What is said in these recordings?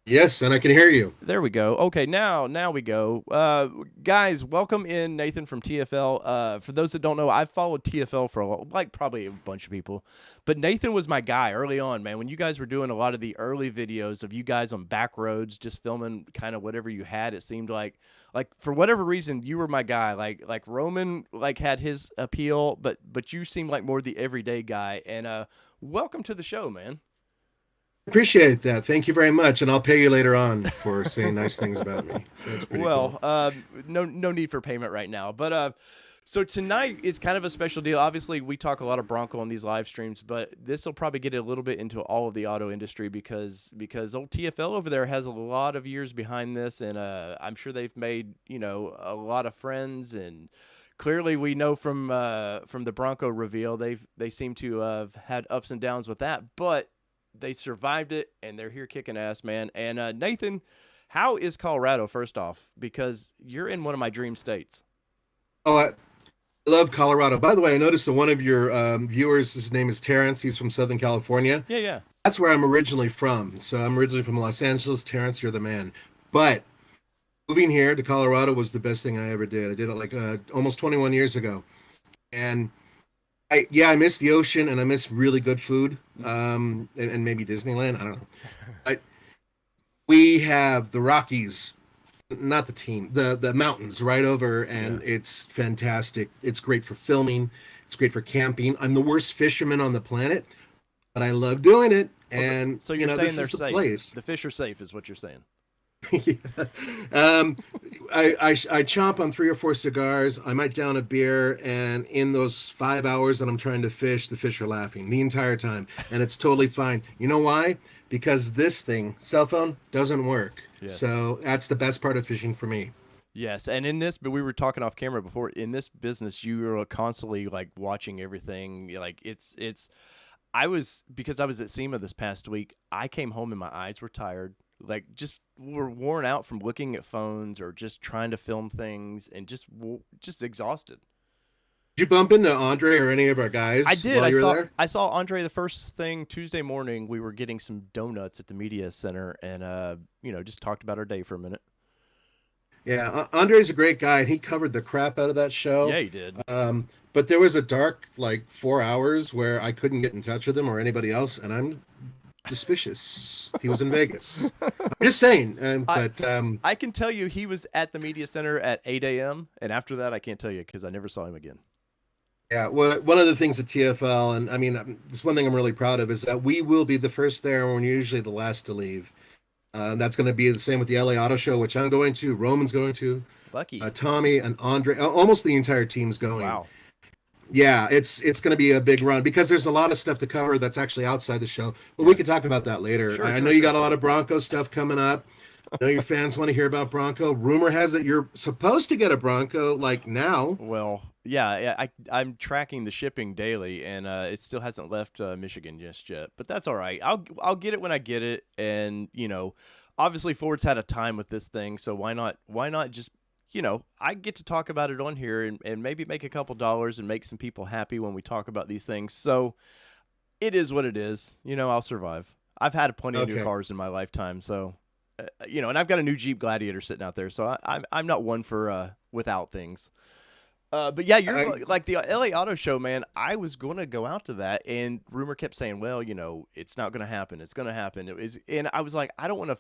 Yes, and I can hear you. There we go. Okay, now we go. Guys, welcome in Nathan from TFL. For those that don't know, I've followed TFL for like probably a bunch of people, but Nathan was my guy early on, man. When you guys were doing a lot of the early videos of you guys on back roads, just filming kind of whatever you had, it seemed like for whatever reason you were my guy. Like Roman like had his appeal, but you seemed like more the everyday guy. And welcome to the show, man. Appreciate that. Thank you very much, and I'll pay you later on for saying nice things about me. That's pretty cool. Well, no need for payment right now, but so tonight is kind of a special deal. Obviously, we talk a lot of Bronco on these live streams, but this will probably get a little bit into all of the auto industry because old TFL over there has a lot of years behind this, and I'm sure they've made a lot of friends, and clearly we know from the Bronco reveal they seem to have had ups and downs with that, but they survived it and they're here kicking ass, man. And Nathan, how is Colorado, first off? Because you're in one of my dream states. Oh, I love Colorado. By the way, I noticed that one of your viewers, his name is Terrence. He's from Southern California. Yeah, yeah. That's where I'm originally from. So I'm originally from Los Angeles. Terrence, you're the man. But moving here to Colorado was the best thing I ever did. I did it like almost 21 years ago, and I miss the ocean and I miss really good food. And maybe Disneyland. I don't know. But we have the Rockies, not the team, the mountains right over, Yeah. and it's fantastic. It's great for filming. It's great for camping. I'm the worst fisherman on the planet, but I love doing it. And So you're saying this they're is the safe. place. The fish are safe, is what you're saying. Yeah. Um, I chomp on three or four cigars. I might down a beer, and in those 5 hours that I'm trying to fish, the fish are laughing the entire time, and it's totally fine. You know why? Because this thing, cell phone, doesn't work. Yes. So that's the best part of fishing for me. Yes, and in this, but we were talking off camera before. In this business, you are constantly like watching everything. Like it's. I was because I was at SEMA this past week. I came home and my eyes were tired, like just were worn out from looking at phones or just trying to film things and just exhausted. Did you bump into Andre or any of our I guys did. while I you were saw there? I saw Andre the first thing Tuesday morning. We were getting some donuts at the media center, and just talked about our day for a minute. Yeah, Andre's a great guy, and he covered the crap out of that show. Yeah, he did. But there was a dark, like 4 hours where I couldn't get in touch with him or anybody else, and I'm suspicious. He was in Vegas. I'm just saying. I But I can tell you he was at the media center at 8 a.m. and after that I can't tell you because I never saw him again. yeah, well, one of the things at TFL, and I mean, this one thing I'm really proud of is that we will be the first there, and we're usually the last to leave. That's going to be the same with the LA Auto Show, which I'm going to. Roman's going to. Lucky. Tommy and Andre, almost the entire team's going. Wow. Yeah, it's going to be a big run because there's a lot of stuff to cover that's actually outside the show. But we Yeah. can talk about that later. Sure, I know sure, you sure. got a lot of Bronco stuff coming up. I know your fans want to hear about Bronco. Rumor has it you're supposed to get a Bronco like now. Well, yeah, I'm tracking the shipping daily, and it still hasn't left Michigan just yet. But that's all right. I'll get it when I get it, and obviously Ford's had a time with this thing, so why not just I get to talk about it on here and maybe make a couple dollars and make some people happy when we talk about these things. So it is what it is. I'll survive. I've had plenty of new Okay. cars in my lifetime, so and I've got a new Jeep Gladiator sitting out there, so I'm not one for without things. But yeah, you're I like the LA Auto Show, man. I was going to go out to that, and rumor kept saying, "Well, it's not going to happen. It's going to happen." It was, and I was like, I don't want to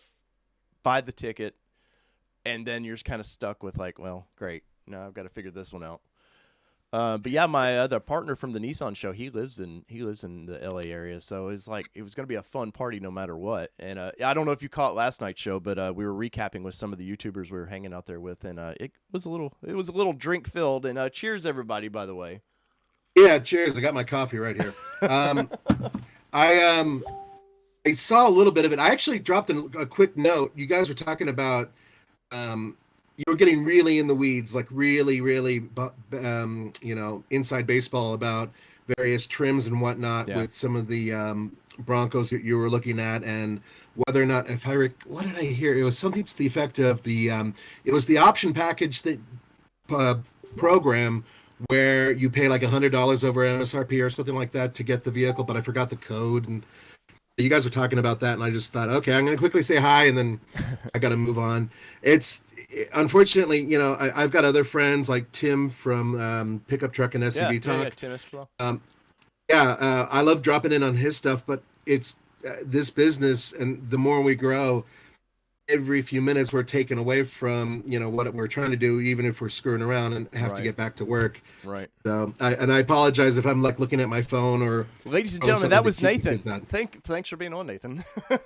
buy the ticket, and then you're kind of stuck with like, well, great. Now I've got to figure this one out. But yeah, my other partner from the Nissan show, he lives in the LA area, so it's like it was gonna be a fun party no matter what. And I don't know if you caught last night's show, but we were recapping with some of the YouTubers we were hanging out there with, and it was a little drink filled. And cheers everybody, by the way. yeah, cheers. I got my coffee right here. Um, I I saw a little bit of it. I actually dropped a quick note. You guys were talking about you were getting really in the weeds, like really, really, inside baseball about various trims and whatnot Yeah, with some of the Broncos that you were looking at, and whether or not, what did I hear? It was something to the effect of it was the option package that uh, program where you pay like $100 over MSRP or something like that to get the vehicle, but I forgot the code, and You guys were talking about that, and I just thought, okay, I'm going to quickly say hi, and then I got to move on. It's unfortunately, I've got other friends like Tim from Pickup Truck and Yeah, SUV yeah, yeah. Talk. Tim Estrella. Um, yeah, I love dropping in on his stuff, but it's this business, and the more we grow, every few minutes we're taken away from what we're trying to do, even if we're screwing around and have to Right, get back to work. right. So I apologize if I'm like looking at my phone or Ladies and doing gentlemen, something that to was keep the Nathan. kids out. Thanks for being on, Nathan.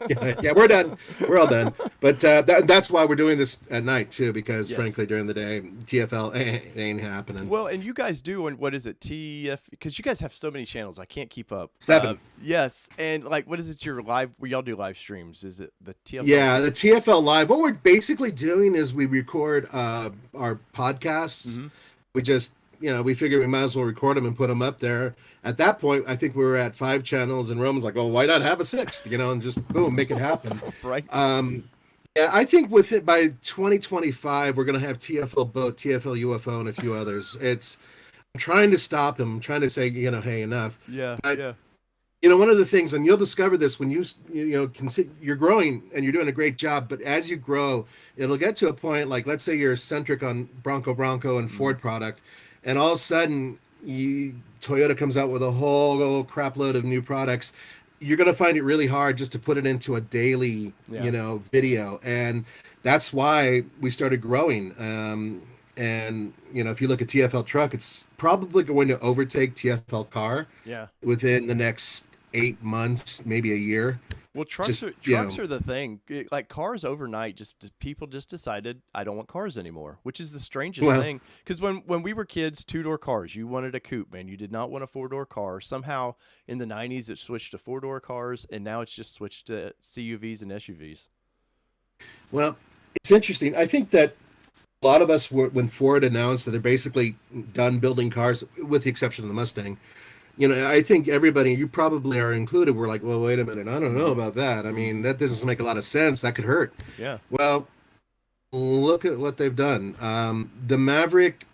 Yeah, we're done. We're all done. But that's why we're doing this at night too, because Yes. frankly, during the day, TFL ain't happening. Well, and you guys do, and what is it, TF? Because you guys have so many channels, I can't keep up. 7. Yes, and like, what is it? Your live? We all do live streams. Is it the TFL? Yeah, the TFL live. What we're basically doing is we record our podcasts. Mm-hmm. We just, we figured we might as well record them and put them up there. At that point, I think we were at 5 channels, and Roman's like, "Well, why not have a 6th?" And just boom, make it happen. Right. Yeah, I think with it by 2025, we're gonna have TFL boat, TFL UFO, and a few others. I'm trying to stop him. I'm trying to say, hey, enough. Yeah. But Yeah. one of the things, and you'll discover this when you're growing and you're doing a great job. But as you grow, it'll get to a point like, let's say you're centric on Bronco and Mm-hmm. Ford product, and all of a sudden, Toyota comes out with a whole crap load of new products. You're gonna find it really hard just to put it into a daily, Yeah. video, and that's why we started growing. And if you look at TFL truck, it's probably going to overtake TFL car Yeah. within the next 8 months, maybe a year. Well, Just trucks are the thing. Like cars overnight, people just decided I don't want cars anymore, which is the strangest Well, thing. Because when we were kids, 2-door cars, you wanted a coupe, man. You did not want a 4-door car. Somehow in the '90s, it switched to 4-door cars, and now it's just switched to CUVs and SUVs. well, it's interesting. I think that a lot of us were when Ford announced that they're basically done building cars, with the exception of the Mustang. I think everybody, you probably are included, were like, well, wait a minute, I don't know about that. I mean, that doesn't make a lot of sense. That could hurt. Yeah. Well, look at what they've done. The Maverick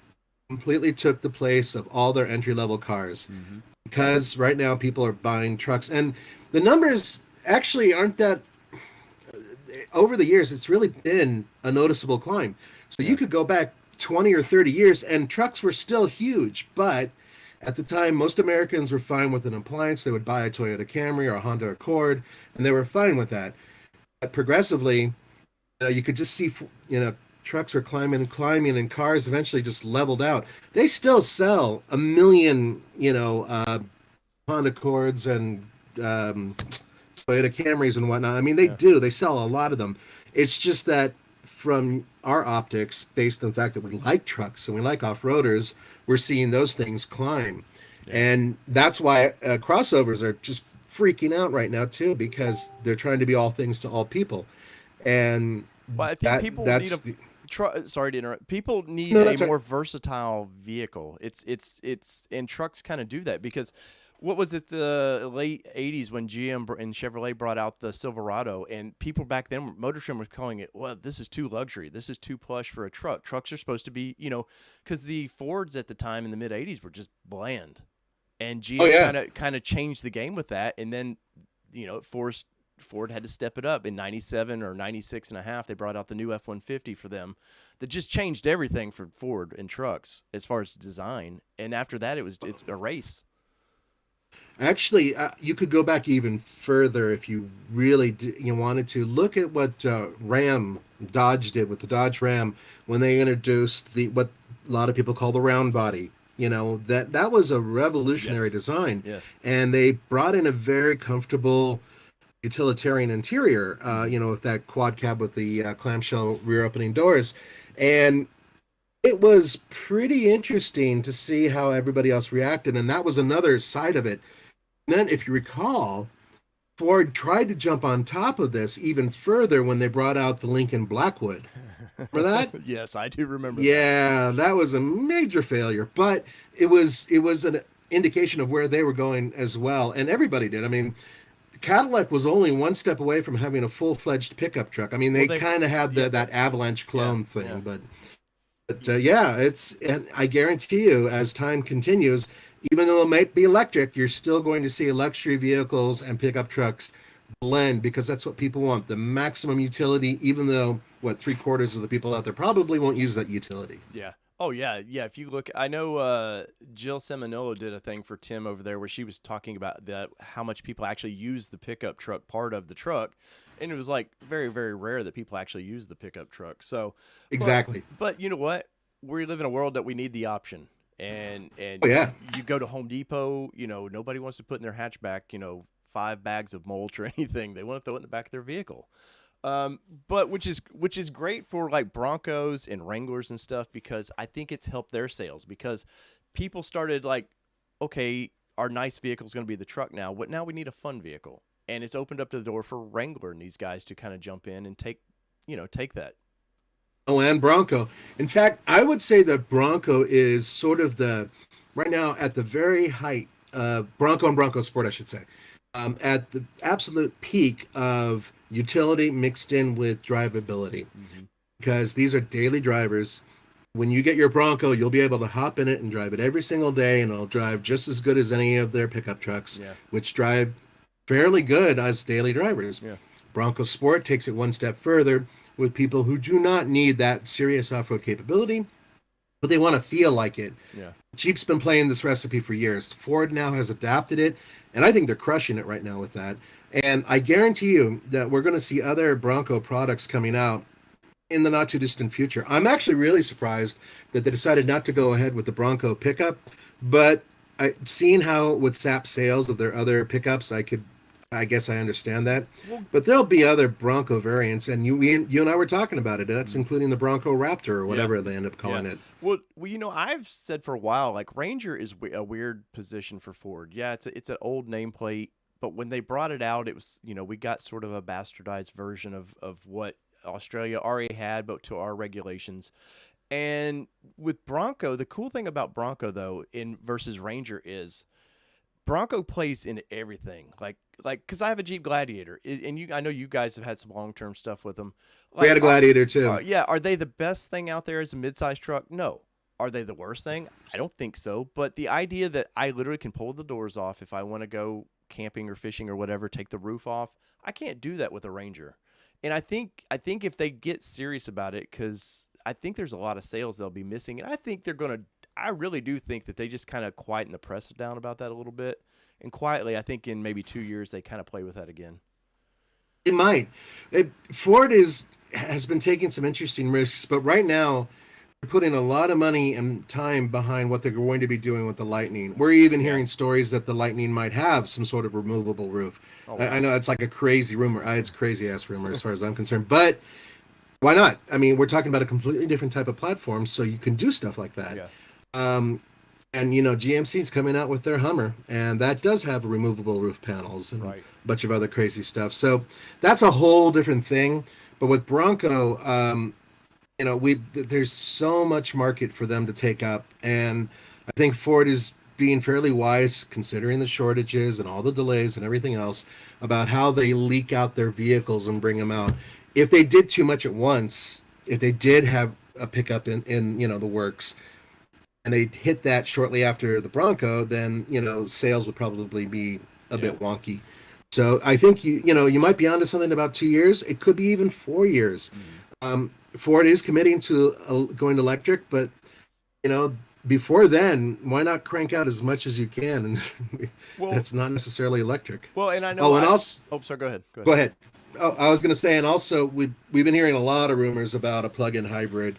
completely took the place of all their entry level cars, Mm-hmm. because right now people are buying trucks, and the numbers actually aren't that. Over the years, it's really been a noticeable climb. So Yeah. you could go back 20 or 30 years, and trucks were still huge, but at the time, most Americans were fine with an appliance. They would buy a Toyota Camry or a Honda Accord, and they were fine with that. But progressively, you could just see, trucks were climbing and climbing, and cars eventually just leveled out. They still sell a million, Honda Accords and Toyota Camrys and whatnot. I mean, they Yeah. do. They sell a lot of them. It's just that from our optics, based on the fact that we like trucks and we like off-roaders, we're seeing those things climb. Yeah. And that's why crossovers are just freaking out right now too, because they're trying to be all things to all people. And Well, I think that people that's need the, sorry to interrupt. People need no, a that's right. more versatile vehicle. And trucks kind of do that because what was it, the late '80s when and Chevrolet brought out the Silverado, and people back then, Motor Trend was calling it, well, this is too luxury. This is too plush for a truck. Trucks are supposed to be, because the Fords at the time in the mid '80s were just bland, and Oh GM yeah. kind of changed the game with that, and then it forced Ford had to step it up in '97 or '96 and a half. They brought out the new F-150 for them that just changed everything for Ford and trucks as far as design. And after that, it's a race. Actually, you could go back even further if you really you wanted to. Look at what Dodge did with the Dodge Ram when they introduced what a lot of people call the round body. That was a revolutionary Yes. design, Yes. and they brought in a very comfortable utilitarian interior. With that quad cab with the clamshell rear opening doors, and it was pretty interesting to see how everybody else reacted, and that was another side of it. And then, if you recall, Ford tried to jump on top of this even further when they brought out the Lincoln Blackwood. Remember that? Yes, I do remember that. Yeah, that was a major failure, but it was an indication of where they were going as well, and everybody did. I mean, Cadillac was only one step away from having a full-fledged pickup truck. I mean, they Well, kind of had yeah, that Avalanche clone yeah, thing, yeah. but yeah, and I guarantee you, as time continues, even though it might be electric, you're still going to see luxury vehicles and pickup trucks blend, because that's what people want, the maximum utility, even though what 3/4 of the people out there probably won't use that utility. Yeah. Oh yeah, yeah. If you look, I know Jill Seminolo did a thing for Tim over there where she was talking about that how much people actually use the pickup truck part of the truck, and it was like very very rare that people actually use the pickup truck. So, Exactly. but you know what? We live in a world that we need the option, Oh and yeah. you go to Home Depot, nobody wants to put in their hatchback, 5 bags of mulch or anything. They want to throw it in the back of their vehicle. But which is great for like Broncos and Wranglers and stuff because I think it's helped their sales because people started like, okay, our nice vehicle is going to be the truck now. What now? We need a fun vehicle, and it's opened up the door for Wrangler and these guys to kind of jump in and take that. Oh, and Bronco. In fact, I would say that Bronco is sort of the right now at the very height. Bronco and Bronco Sport, I should say, at the absolute peak of utility mixed in with drivability, Mm-hmm. because these are daily drivers. When you get your Bronco, you'll be able to hop in it and drive it every single day, and it'll drive just as good as any of their pickup trucks, Yeah. which drive fairly good as daily drivers. Yeah. Bronco Sport takes it one step further with people who do not need that serious off-road capability, but they want to feel like it. Yeah. Jeep's been playing this recipe for years. Ford now has adapted it, and I think they're crushing it right now with that. And I guarantee you that we're going to see other Bronco products coming out in the not too distant future. I'm actually really surprised that they decided not to go ahead with the Bronco pickup, but seeing how it would sap sales of their other pickups, I guess I understand that. Well, But there'll be other Bronco variants, and you and I were talking about it. That's including the Bronco Raptor or yeah. whatever they end up calling Yeah. it. Well, I've said for a while, like Ranger is a weird position for Ford. Yeah, it's an old nameplate, but when they brought it out, it was we got sort of a bastardized version of what Australia already had, but to our regulations. And with Bronco, the cool thing about Bronco though, in versus Ranger is Bronco plays in everything. Like because I have a Jeep Gladiator, and I know you guys have had some long term stuff with them. We Like, had a Gladiator too. yeah, are they the best thing out there as a midsize truck? No. Are they the worst thing? I don't think so. But the idea that I literally can pull the doors off if I want to go camping or fishing or whatever, take the roof off, I can't do that with a Ranger. And I think if they get serious about it, because I think there's a lot of sales they'll be missing, and I think they're gonna. I really do think that they just kind of quieten the press down about that a little bit, and quietly, I think in maybe 2 years they kind of play with that again. It might. Ford has been taking some interesting risks, but right now they're putting a lot of money and time behind what they're going to be doing with the Lightning. We're even Yeah. hearing stories that the Lightning might have some sort of removable roof. Oh I wow. know it's like a crazy rumor. It's a crazy ass rumor as far as I'm concerned, but why not? I mean, we're talking about a completely different type of platform, so you can do stuff like that. Yeah. Um, and GMC's coming out with their Hummer, and that does have removable roof panels and Right. a bunch of other crazy stuff. So that's a whole different thing. But with Bronco, there's so much market for them to take up, and I think Ford is being fairly wise considering the shortages and all the delays and everything else about how they leak out their vehicles and bring them out. If they did too much at once, if they did have a pickup in the works, and they hit that shortly after the Bronco, then sales would probably be a Yeah. bit wonky. So I think you might be onto something in about 2 years. It could be even 4 years. Mhm. Ford is committing to going electric, but you know before then, why not crank out as much as you can? And Well, that's not necessarily electric. and I know Oh, and I. also, Oh, sorry. Go ahead. Go go ahead. ahead. Oh, I was going to say, and also we've been hearing a lot of rumors about a plug-in hybrid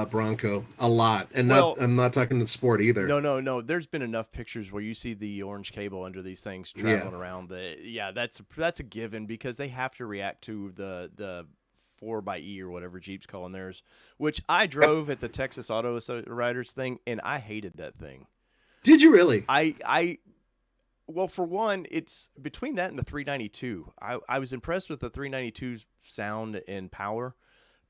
Bronco, a lot, and not Well, I'm not talking the sport either. no, no, no. There's been enough pictures where you see the orange cable under these things Yeah. traveling around. Yeah, that's a given because they have to react to the 4xe or whatever Jeep's calling theirs, which I Yep. drove at the Texas Riders thing, and I hated that thing. Did you really? I well, for one, it's between that and the 392. I was impressed with the 392's sound and power,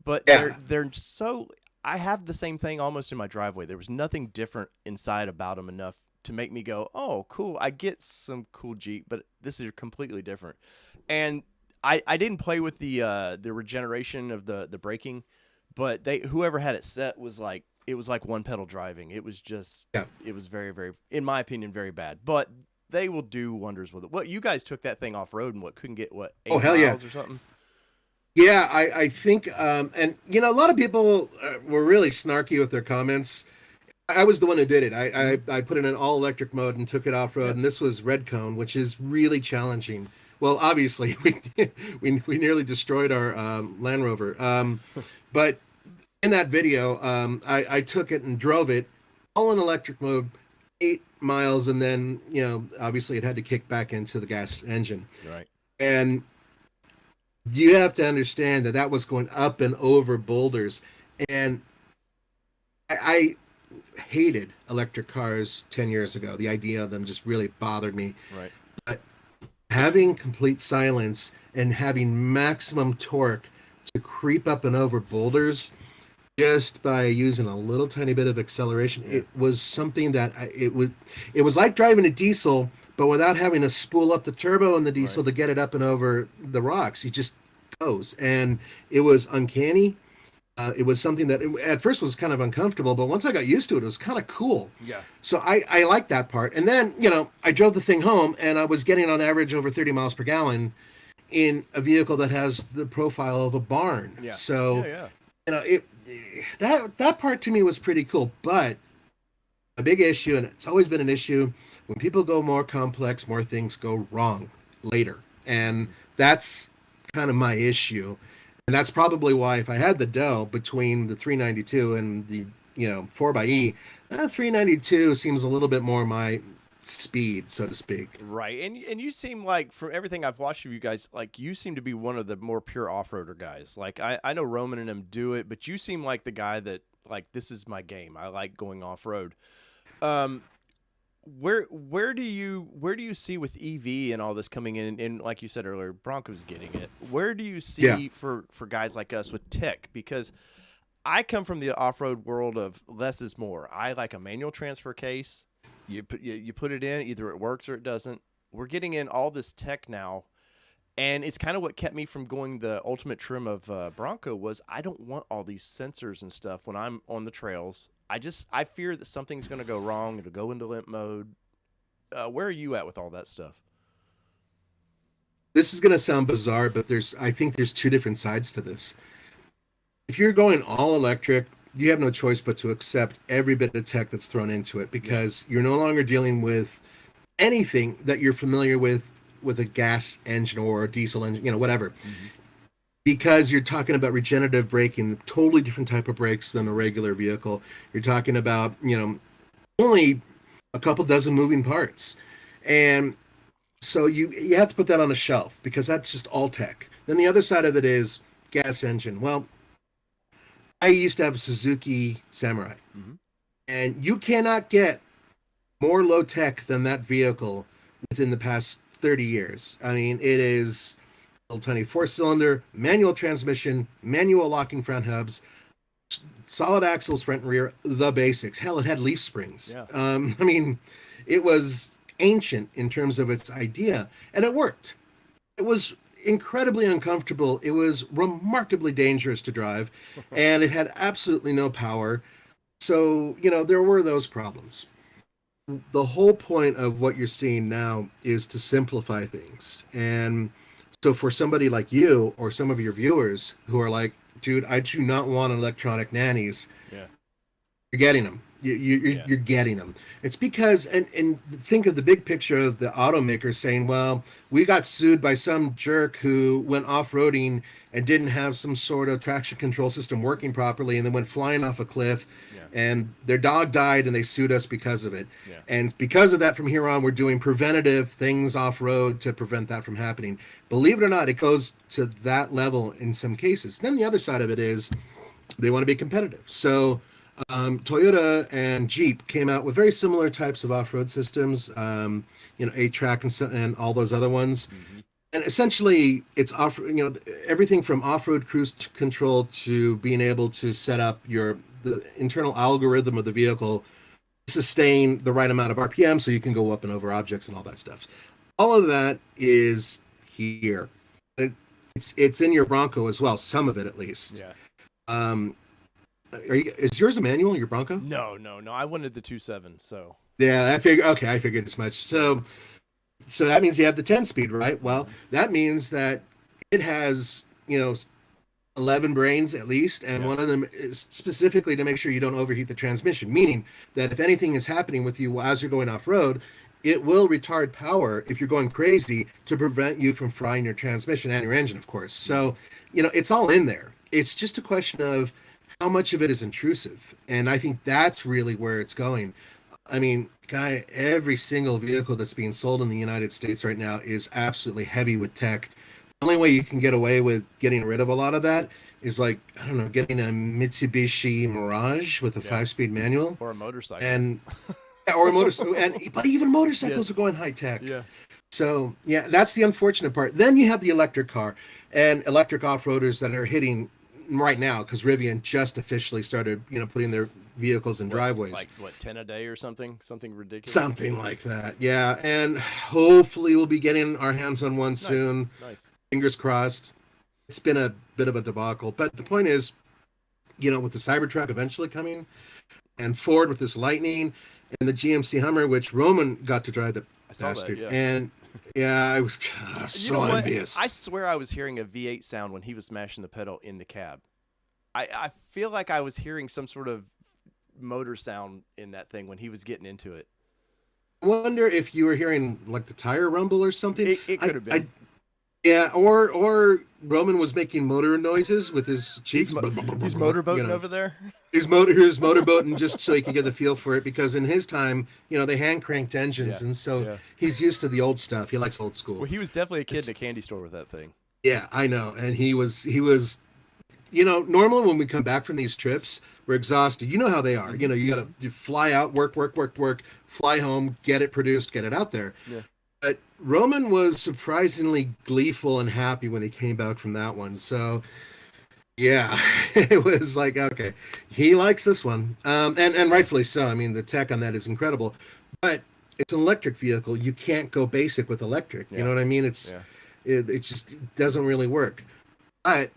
but Yeah. they're so. I have the same thing almost in my driveway. There was nothing different inside about them enough to make me go, "Oh, cool! I get some cool Jeep, but this is completely different." And I didn't play with the regeneration of the braking, but whoever had it set was like it was like one pedal driving. It was just Yeah. it was very very in my opinion very bad. But they will do wonders with it. What you guys took that thing off road and what couldn't get what Oh, 8 hell yeah. miles or something? Yeah, I think, and you know, a lot of people were really snarky with their comments. I was the one who did it. I put it in all electric mode and took it off road, Yeah. and this was red cone, which is really challenging. Well, obviously, we nearly destroyed our Land Rover. But in that video, I took it and drove it all in electric mode, 8 miles, and then obviously it had to kick back into the gas engine. Right. And you have to understand that that was going up and over boulders, and I hated electric cars 10 years ago. The idea of them just really bothered me. Right. But having complete silence and having maximum torque to creep up and over boulders just by using a little tiny bit of acceleration, it was something that it was like driving a diesel, but without having to spool up the turbo in the diesel to get it up and over the rocks. It just goes, and it was uncanny. It was something that at first was kind of uncomfortable, but once I got used to it, it was kind of cool. Yeah. So I liked that part. And then, I drove the thing home, and I was getting on average over 30 miles per gallon in a vehicle that has the profile of a barn. Yeah. So, Yeah. that part to me was pretty cool. But a big issue, and it's always been an issue, when people go more complex, more things go wrong later. And that's kind of my issue. And that's probably why if I had the dough between the 392 and the 4xe, 392 seems a little bit more my speed, so to speak. Right. And you seem like, from everything I've watched of you guys, like you seem to be one of the more pure off-roader guys. Like I know Roman and them do it, but you seem like the guy that, like, this is my game. I like going off-road. Where do you see with EV and all this coming in, and like you said earlier, Bronco's getting it. Where do you see for guys like us with tech? Because I come from the off-road world of less is more. I like a manual transfer case. You put it in, either it works or it doesn't. We're getting in all this tech now, and it's kind of what kept me from going the ultimate trim of Bronco. Was I don't want all these sensors and stuff when I'm on the trails. I fear that something's going to go wrong. It'll go into limp mode. Where are you at with all that stuff? This is going to sound bizarre, but I think there's two different sides to this. If you're going all electric, you have no choice but to accept every bit of tech that's thrown into it, because you're no longer dealing with anything that you're familiar with a gas engine or a diesel engine, whatever. Mm-hmm. Because you're talking about regenerative braking, totally different type of brakes than a regular vehicle. You're talking about, only a couple dozen moving parts. And so you have to put that on a shelf, because that's just all tech. Then the other side of it is gas engine. Well, I used to have a Suzuki Samurai. Mm-hmm. And you cannot get more low tech than that vehicle within the past 30 years. I mean, it is little tiny 4-cylinder, manual transmission, manual locking front hubs, solid axles front and rear, the basics. Hell, it had leaf springs. Yeah. I mean, it was ancient in terms of its idea, and it worked. It was incredibly uncomfortable. It was remarkably dangerous to drive, and it had absolutely no power. So, there were those problems. The whole point of what you're seeing now is to simplify things. And so for somebody like you or some of your viewers who are like, dude, I do not want electronic nannies. Yeah. You're getting them. You're getting them. It's because, and think of the big picture of the automaker saying, well, we got sued by some jerk who went off-roading and didn't have some sort of traction control system working properly, and then went flying off a cliff, and their dog died, and they sued us because of it. Yeah. And because of that, from here on, we're doing preventative things off-road to prevent that from happening. Believe it or not, it goes to that level in some cases. Then the other side of it is they want to be competitive. So Toyota and Jeep came out with very similar types of off-road systems, A-Track and all those other ones. Mm-hmm. And essentially, it's everything from off-road cruise control to being able to set up the internal algorithm of the vehicle to sustain the right amount of RPM so you can go up and over objects and all that stuff. All of that is here. It's in your Bronco as well, some of it at least. Yeah. Is yours a manual, your Bronco? No. I wanted the 2.7, so. Yeah, I figured as much. So So that means you have the 10 speed, right? Well, that means that it has, 11 brains at least, and Yeah. one of them is specifically to make sure you don't overheat the transmission, meaning that if anything is happening with you as you're going off road, it will retard power if you're going crazy to prevent you from frying your transmission and your engine, of course. So, it's all in there. It's just a question of how much of it is intrusive. And I think that's really where it's going. I mean, guy, every single vehicle that's being sold in the United States right now is absolutely heavy with tech. The only way you can get away with getting rid of a lot of that is like, I don't know, getting a Mitsubishi Mirage with a Yeah. 5-speed manual Or a motorcycle. and or a motorcycle, and but even motorcycles Yes. are going high tech. Yeah. So yeah, that's the unfortunate part. Then you have the electric car and electric off-roaders that are hitting right now because Rivian just officially started, putting their vehicles in driveways. Like what, 10 a day or something ridiculous. Something like that. Yeah. And hopefully we'll be getting our hands on one soon. Nice. Fingers crossed. It's been a bit of a debacle. But the point is, with the Cybertruck eventually coming and Ford with this Lightning and the GMC Hummer, which Roman got to drive the I saw that, bastard. yeah. And yeah, I was You so know what? envious. I swear I was hearing a V8 sound when he was smashing the pedal in the cab. I feel like I was hearing some sort of motor sound in that thing when he was getting into it. I wonder if you were hearing like the tire rumble or something. It could have been. Yeah, or Roman was making motor noises with his cheeks. He's motorboating over there. He was motorboating just so he could get the feel for it, because in his time, they hand cranked engines, Yeah, and so yeah. he's used to the old stuff. He likes old school. Well, he was definitely a kid in a candy store with that thing. Yeah, I know, and he was. Normally when we come back from these trips, we're exhausted. You know how they are. You got to fly out, work, fly home, get it produced, get it out there. Yeah. But Roman was surprisingly gleeful and happy when he came back from that one. So, yeah, it was like, okay, he likes this one. And rightfully so. I mean, the tech on that is incredible. But it's an electric vehicle. You can't go basic with electric. You know what I mean? It just doesn't really work. But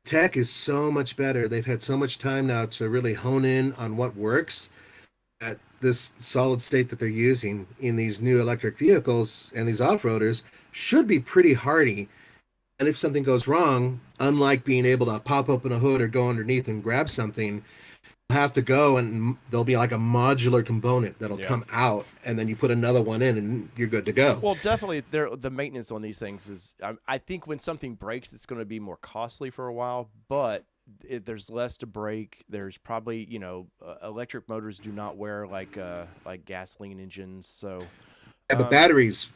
tech is so much better. They've had so much time now to really hone in on what works, that this solid state that they're using in these new electric vehicles and these off-roaders should be pretty hardy. And if something goes wrong, unlike being able to pop open a hood or go underneath and grab something, you'll have to go and there'll be like a modular component that'll come out, and then you put another one in and you're good to go. Well, definitely the maintenance on these things is, I think when something breaks, it's going to be more costly for a while, but there's less to break. There's probably, electric motors do not wear like gasoline engines. So Yeah, but batteries,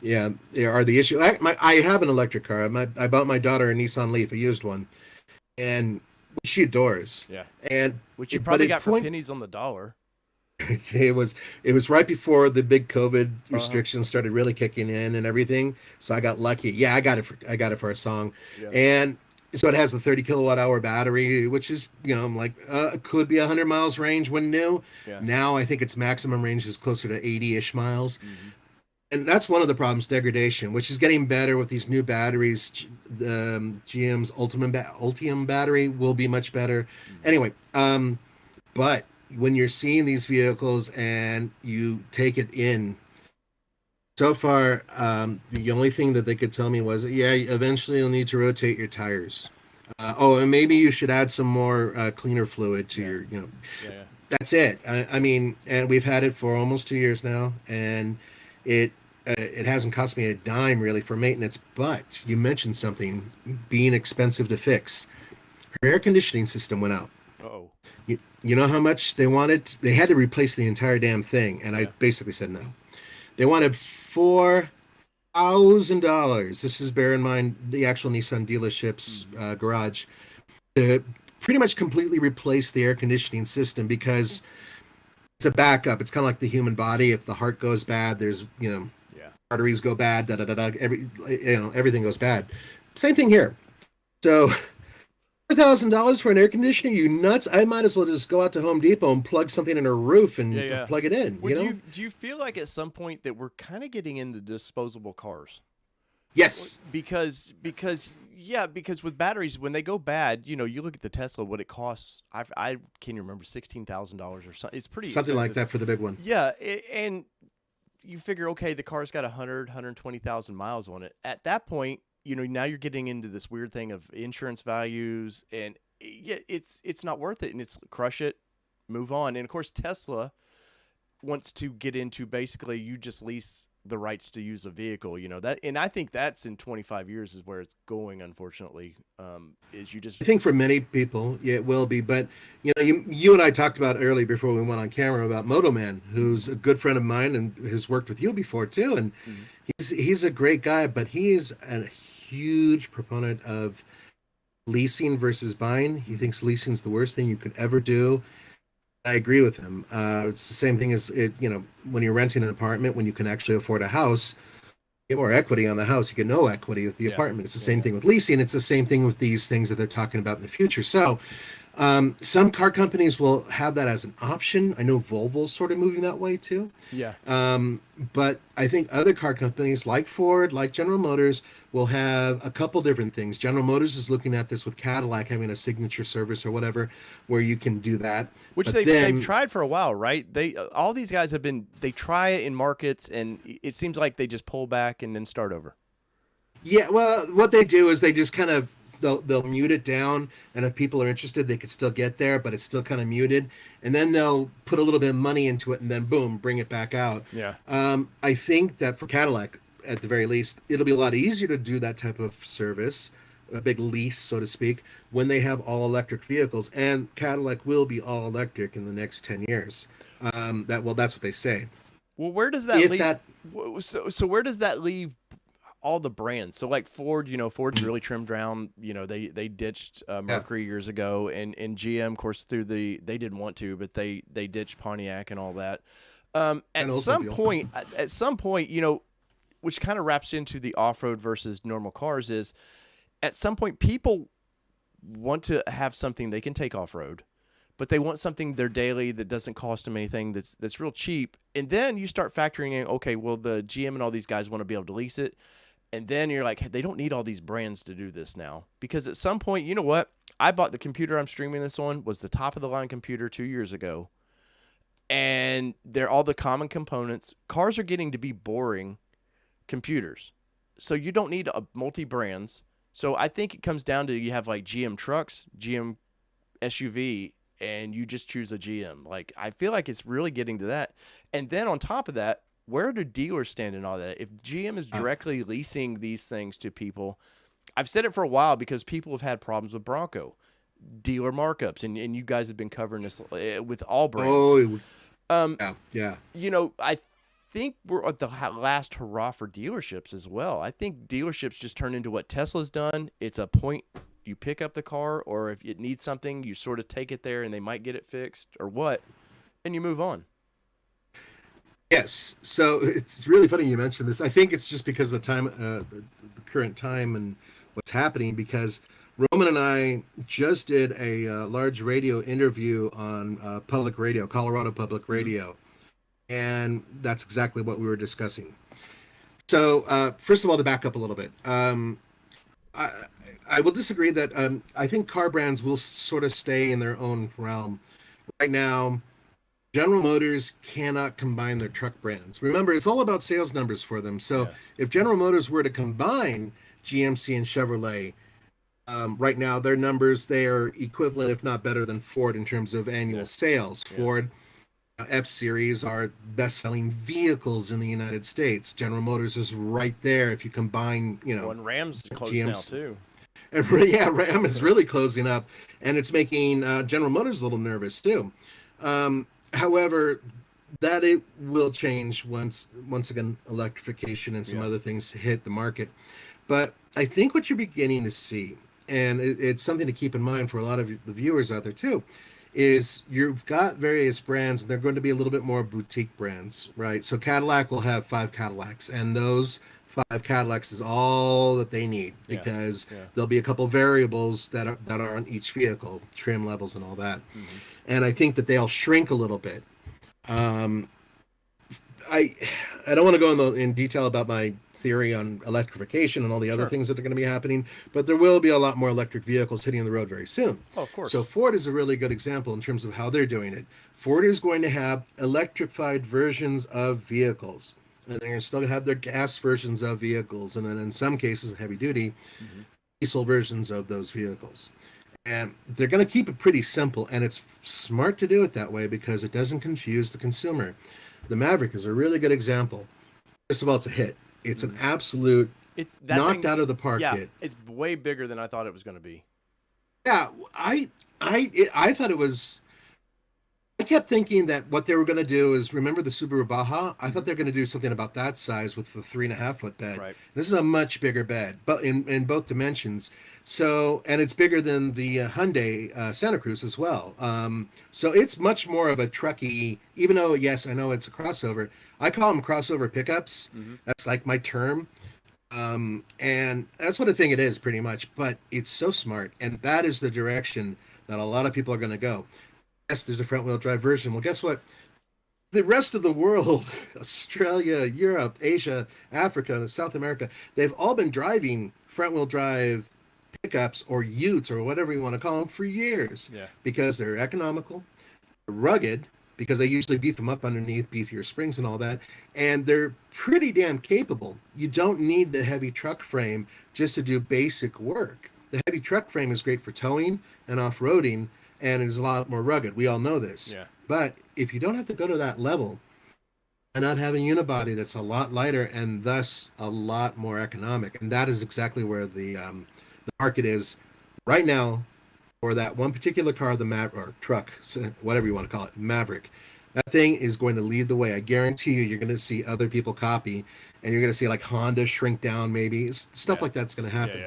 yeah, they are the issue. I have an electric car. I bought my daughter a Nissan Leaf, a used one, and she adores. Yeah, and which you probably got for pennies on the dollar. It was right before the big COVID restrictions started really kicking in and everything. So I got lucky. Yeah, I got it for a song, and so it has the 30 kilowatt hour battery, which is, it could be 100 miles range when new. Yeah. Now I think its maximum range is closer to 80-ish miles. Mm-hmm. And that's one of the problems, degradation, which is getting better with these new batteries. The GM's Ultium battery will be much better. Mm-hmm. Anyway, but when you're seeing these vehicles and you take it in, so far, the only thing that they could tell me was, eventually you'll need to rotate your tires. And maybe you should add some more cleaner fluid to your, That's it. I mean, and we've had it for almost 2 years now, and it hasn't cost me a dime really for maintenance. But you mentioned something being expensive to fix. Her air conditioning system went out. Oh. You know how much they wanted? They had to replace the entire damn thing, and I basically said no. They wanted $4,000. This is, bear in mind, the actual Nissan dealership's garage, to pretty much completely replace the air conditioning system, because it's a backup. It's kind of like the human body. If the heart goes bad, there's, arteries go bad, everything goes bad. Same thing here. So $4,000 for an air conditioner? You nuts? I might as well just go out to Home Depot and plug something in a roof and plug it in. Do you feel like at some point that we're kind of getting into disposable cars? Yes. Because with batteries, when they go bad, you look at the Tesla, what it costs. I can't remember, $16,000 or something. It's pretty something expensive. Like that for the big one. Yeah, and you figure, okay, the car's got 120,000 miles on it. At that point, now you're getting into this weird thing of insurance values, and yeah, it's not worth it, and it's crush it, move on. And of course, Tesla wants to get into basically you just lease the rights to use a vehicle, that, and I think that's in 25 years is where it's going. Unfortunately, is you just I think for many people, yeah, it will be. But you and I talked about earlier before we went on camera about Moto Man, who's a good friend of mine and has worked with you before too. And Mhm. he's a great guy, but he is a huge proponent of leasing versus buying. He thinks leasing's the worst thing you could ever do. I agree with him. It's the same thing as when you're renting an apartment, when you can actually afford a house, get more equity on the house. You get no equity with the Yeah. apartment. It's the Yeah. same thing with leasing. It's the same thing with these things that they're talking about in the future. So some car companies will have that as an option. I know Volvo's sort of moving that way too. Yeah. But I think other car companies like Ford, like General Motors, will have a couple different things. General Motors is looking at this with Cadillac having a signature service or whatever, where you can do that. Which But they've tried for a while, right? All these guys they try it in markets, and it seems like they just pull back and then start over. Yeah, well, what they do is they just kind of they'll mute it down, and if people are interested, they could still get there, but it's still kind of muted, and then they'll put a little bit of money into it, and then boom, bring it back out. Yeah. I think that for Cadillac, at the very least, it'll be a lot easier to do that type of service, a big lease, so to speak, when they have all electric vehicles, and Cadillac will be all electric in the next 10 years. That's what they say. Well, where does that If leave? that So where does that leave all the brands? So like Ford, Ford's really trimmed down. They ditched Mercury years ago, and GM, of course, they didn't want to, but they ditched Pontiac and all that. At some point, which kind of wraps into the off-road versus normal cars, is at some point people want to have something they can take off-road, but they want something their daily that doesn't cost them anything, that's real cheap. And then you start factoring in, okay, well, the GM and all these guys want to be able to lease it. And then you're like, hey, they don't need all these brands to do this now. Because at some point, you know what? I bought the computer I'm streaming this on, was the top of the line computer 2 years ago. And they're all the common components. Cars are getting to be boring computers. So you don't need multi-brands. So I think it comes down to you have like GM trucks, GM SUV, and you just choose a GM. Like, I feel like it's really getting to that. And then on top of that, where do dealers stand in all that? If GM is directly leasing these things to people, I've said it for a while because people have had problems with Bronco dealer markups, and you guys have been covering this with all brands. yeah. I think we're at the last hurrah for dealerships as well. I think dealerships just turn into what Tesla's done. It's a point you pick up the car, or if it needs something, you sort of take it there and they might get it fixed or what, and you move on. Yes. So it's really funny you mentioned this. I think it's just because of the current time and what's happening, because Roman and I just did a large radio interview on public radio, Colorado Public Radio. And that's exactly what we were discussing. So first of all, to back up a little bit, I will disagree that I think car brands will sort of stay in their own realm. Right now, General Motors cannot combine their truck brands. Remember, it's all about sales numbers for them. So if General Motors were to combine GMC and Chevrolet, right now their numbers, they are equivalent, if not better than Ford in terms of annual sales. Ford F-Series are best-selling vehicles in the United States. General Motors is right there if you combine, and Ram's close now too. And, yeah, Ram is really closing up, and it's making General Motors a little nervous too. However, that it will change once again electrification and some other things hit the market. But I think what you're beginning to see, and it's something to keep in mind for a lot of the viewers out there too, is you've got various brands, and they're going to be a little bit more boutique brands, right? So Cadillac will have 5 Cadillacs, and those 5 Cadillacs is all that they need, because there'll be a couple variables that are on each vehicle, trim levels and all that. And I think that they'll shrink a little bit. I don't want to go in detail about my theory on electrification and all the other things that are going to be happening, but there will be a lot more electric vehicles hitting the road very soon. Oh, of course. So Ford is a really good example in terms of how they're doing it. Ford is going to have electrified versions of vehicles. and they're still going to have their gas versions of vehicles, and then in some cases, heavy duty Hmm. diesel versions of those vehicles. And they're going to keep it pretty simple, and it's smart to do it that way because it doesn't confuse the consumer. The Maverick is a really good example. First of all, it's a hit. It's an Hmm. absolute It's that knocked thing. out of the park Yeah, hit. it's way bigger than I thought it was going to be. Yeah, I thought it was. I kept thinking that what they were going to do is remember the Subaru Baja. I thought Hmm. they were going to do something about that size with the 3.5 foot bed. Right. This is a much bigger bed, but in both dimensions. So and it's bigger than the Hyundai Santa Cruz as well. So it's much more of a trucky. Even though yes, I know it's a crossover. I call them crossover pickups. Hmm. That's like my term. And that's what I think it is pretty much. But it's so smart, and that is the direction that a lot of people are going to go. Yes, there's a front wheel drive version. Well, guess what? The rest of the world, Australia, Europe, Asia, Africa, South America, they've all been driving front wheel drive pickups or utes or whatever you want to call them for years Yeah. because they're economical, rugged, because they usually beef them up underneath beefier springs and all that, and they're pretty damn capable. You don't need the heavy truck frame just to do basic work. The heavy truck frame is great for towing and off-roading, and is a lot more rugged. We all know this. Yeah. But if you don't have to go to that level, and not having unibody that's a lot lighter and thus a lot more economic, and that is exactly where the market is right now for that one particular car, the or truck, whatever you want to call it, Maverick. That thing is going to lead the way. I guarantee you, you're going to see other people copy, and you're going to see like Honda shrink down, maybe stuff Yeah. like that's going to Yeah. happen.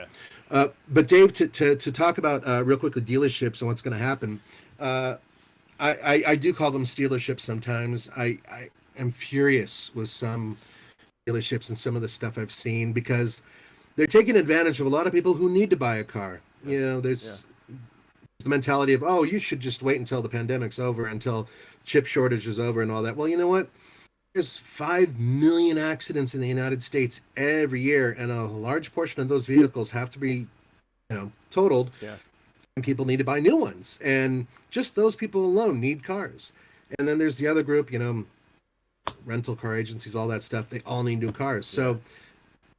Yeah. But Dave, to talk about real quickly dealerships and what's going to happen, uh, I do call them stealerships sometimes. I am furious with some dealerships and some of the stuff I've seen because they're taking advantage of a lot of people who need to buy a car. You Yes. know, Yeah. there's the mentality of, oh, you should just wait until the pandemic's over, until chip shortage is over and all that. Well, you know what? There's 5 million accidents in the United States every year, and a large portion of those vehicles have to be, totaled, Yeah. and people need to buy new ones. And just those people alone need cars. And then there's the other group, rental car agencies, all that stuff. They all need new cars. Yeah. So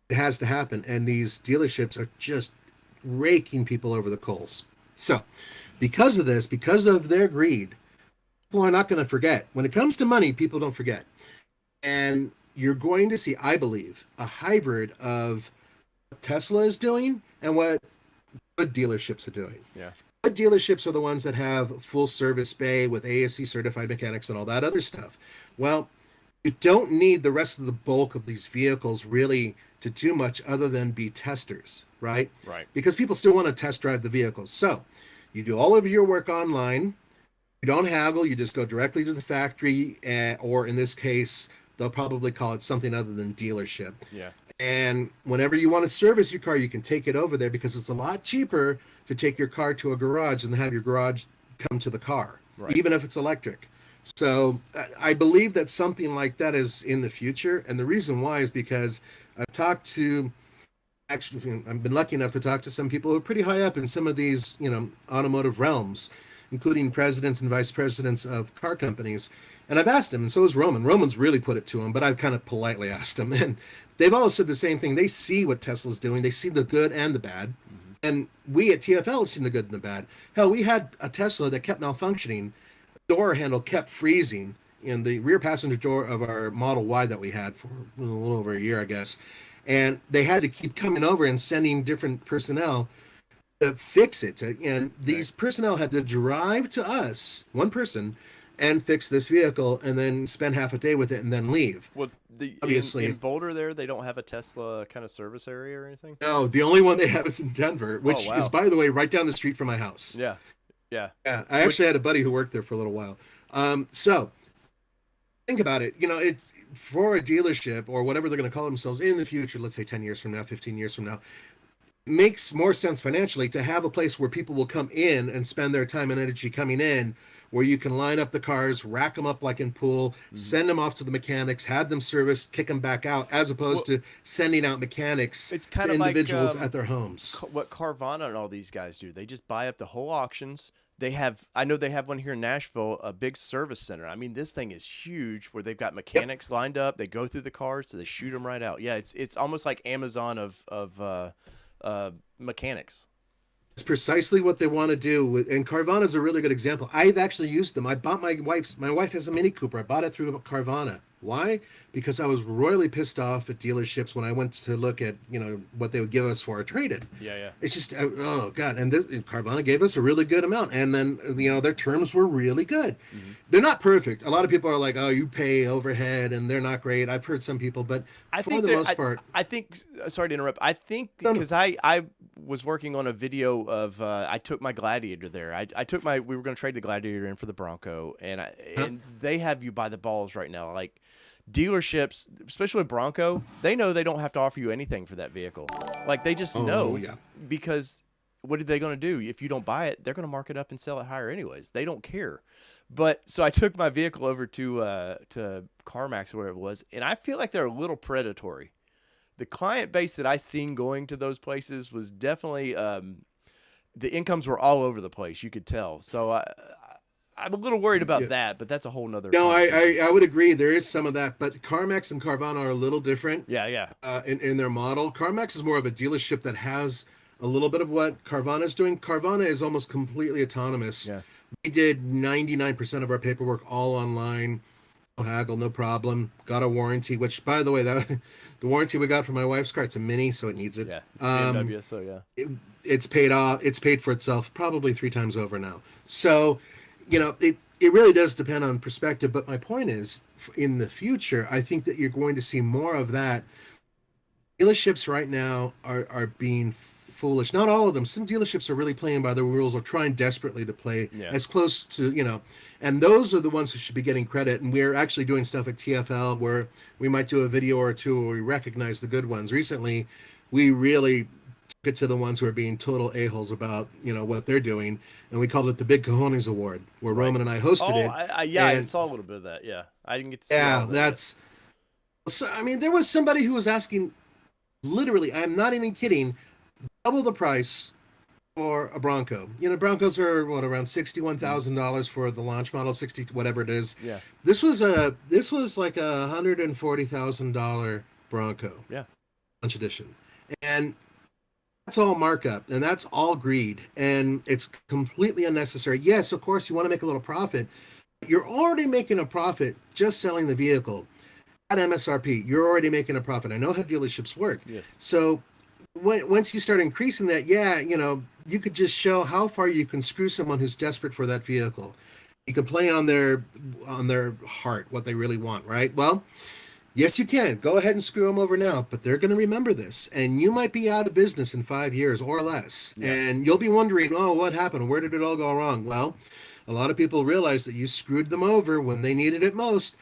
it has to happen. And these dealerships are just raking people over the coals. So because of this, because of their greed, people are not going to forget. When it comes to money, people don't forget. And you're going to see, I believe, a hybrid of what Tesla is doing and what good dealerships are doing. Yeah. Good dealerships are the ones that have full service bay with ASC certified mechanics and all that other stuff. Well, you don't need the rest of the bulk of these vehicles really to do much other than be testers, right? Right. Because people still want to test drive the vehicles. So you do all of your work online. You don't haggle. You just go directly to the factory, or in this case, they'll probably call it something other than dealership. Yeah. And whenever you want to service your car, you can take it over there because it's a lot cheaper to take your car to a garage than have your garage come to the car, Right. even if it's electric. So I believe that something like that is in the future. And the reason why is because I've been lucky enough to talk to some people who are pretty high up in some of these, automotive realms, including presidents and vice presidents of car companies. And I've asked them, and so has Roman. Roman's really put it to him, but I've kind of politely asked them. And they've all said the same thing. They see what Tesla's doing. They see the good and the bad. Hmm. And we at TFL have seen the good and the bad. Hell, we had a Tesla that kept malfunctioning. Door handle kept freezing in the rear passenger door of our Model Y that we had for a little over a year, I guess. And they had to keep coming over and sending different personnel to fix it. And these personnel had to drive to us, one person, and fix this vehicle and then spend half a day with it and then leave. Well, Obviously, in Boulder there, they don't have a Tesla kind of service area or anything. no, the only one they have is in Denver, which wow. is, by the way, right down the street from my house. Yeah. Yeah. Yeah, I actually had a buddy who worked there for a little while. So think about it. It's for a dealership or whatever they're going to call themselves in the future. Let's say 10 years from now, 15 years from now. Makes more sense financially to have a place where people will come in and spend their time and energy coming in, where you can line up the cars, rack them up like in pool, send them off to the mechanics, have them serviced, kick them back out, as opposed to sending out mechanics It's to kind of like individuals at their homes. what Carvana and all these guys do. They just buy up the whole auctions. I know they have one here in Nashville, a big service center. I mean, this thing is huge where they've got Yep. mechanics lined up. They go through the cars, so they shoot them right out. Yeah, it's almost like Amazon of mechanics. It's precisely what they want to do with, and Carvana is a really good example. I've actually used them. I bought my wife has a Mini Cooper. I bought it through Carvana. Why? Because I was royally pissed off at dealerships when I went to look at, what they would give us for a trade-in. Yeah, yeah. It's just, oh God. And Carvana gave us a really good amount. And then, their terms were really good. Mm-hmm. They're not perfect. A lot of people are like, oh, you pay overhead and they're not great. I've heard some people, but for the most part. I think, sorry to interrupt. I think No. because I was working on a video of, I took my Gladiator there. We were going to trade the Gladiator in for the Bronco, and they have you by the balls right now. Like, dealerships, especially with Bronco, they know they don't have to offer you anything for that vehicle. Like, they just know, yeah. because what are they going to do? If you don't buy it, they're going to mark it up and sell it higher anyways. They don't care. But so I took my vehicle over to CarMax or whatever it was, and I feel like they're a little predatory. The client base that I seen going to those places was definitely the incomes were all over the place. You could tell. So I'm a little worried about that, but that's a whole nother. No, I would agree. There is some of that, but CarMax and Carvana are a little different. Yeah, yeah. In their model, CarMax is more of a dealership that has a little bit of what Carvana is doing. Carvana is almost completely autonomous. Yeah. We did 99% of our paperwork all online. No haggle, no problem. Got a warranty, which, by the way, the warranty we got for my wife's car, it's a Mini, so it needs it. Yeah, it's BMW, so yeah. It's paid off. It's paid for itself probably 3 times over now. So, it really does depend on perspective. But my point is, in the future, I think that you're going to see more of that. Dealerships right now are being foolish. Not all of them. Some dealerships are really playing by the rules or trying desperately to play as close to, and those are the ones who should be getting credit. And we're actually doing stuff at TFL where we might do a video or two where we recognize the good ones. Recently, we really took it to the ones who are being total a-holes about, what they're doing. And we called it the Big Cojones Award, where Roman and I hosted it. I saw a little bit of that. Yeah. I didn't get to see all of that. That's, so, I mean, there was somebody who was asking, literally, I'm not even kidding, double the price for a Bronco. Broncos are around $61,000 for the launch model, 60 whatever it is. Yeah. This was like a $140,000 Bronco. Yeah. Launch edition. And that's all markup and that's all greed and it's completely unnecessary. Yes, of course you want to make a little profit. You're already making a profit just selling the vehicle at MSRP. You're already making a profit. I know how dealerships work. Yes. So once you start increasing that, you could just show how far you can screw someone who's desperate for that vehicle. You can play on their heart, what they really want, right? Well, yes, you can. Go ahead and screw them over now, but they're going to remember this, and you might be out of business in 5 years or less, and you'll be wondering, oh, what happened? Where did it all go wrong? Well, a lot of people realize that you screwed them over when they needed it most,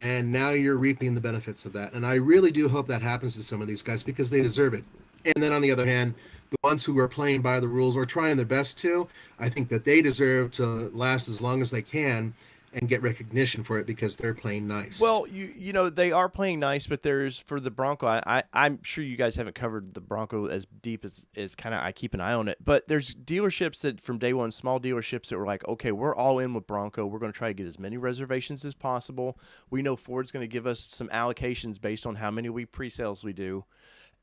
and now you're reaping the benefits of that. And I really do hope that happens to some of these guys because they deserve it. And then on the other hand, the ones who are playing by the rules or trying their best to, I think that they deserve to last as long as they can and get recognition for it because they're playing nice. Well, they are playing nice, but there's for the Bronco. I'm sure you guys haven't covered the Bronco as deep as kind of I keep an eye on it. But there's dealerships that from day one, small dealerships that were like, okay, we're all in with Bronco. We're going to try to get as many reservations as possible. We know Ford's going to give us some allocations based on how many pre-sales we do.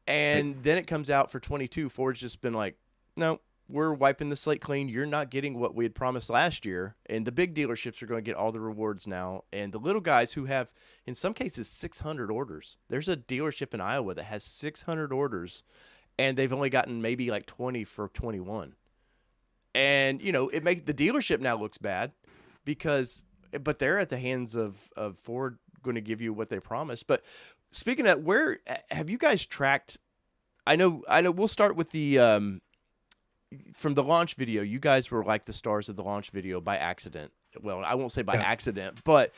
And then it comes out for 22. Ford's just been like, no, we're wiping the slate clean. You're not getting what we had promised last year. And the big dealerships are going to get all the rewards now. And the little guys who have, in some cases, 600 orders. There's a dealership in Iowa that has 600 orders, and they've only gotten maybe like 20 for 21. And, it makes the dealership now looks bad but they're at the hands of Ford going to give you what they promised. But speaking of, where have you guys tracked? I know we'll start with the from the launch video. You guys were like the stars of the launch video by accident. Well, I won't say by accident, but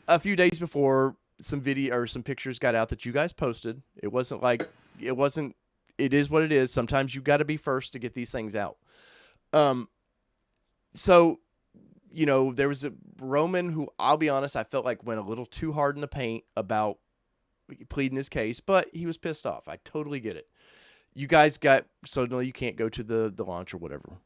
a few days before some video or some pictures got out that you guys posted. It is what it is. Sometimes you got to be first to get these things out. So, there was a Roman who, I'll be honest, I felt like went a little too hard in the paint about pleading his case, but he was pissed off. I totally get it. You guys so no, you can't go to the launch or whatever.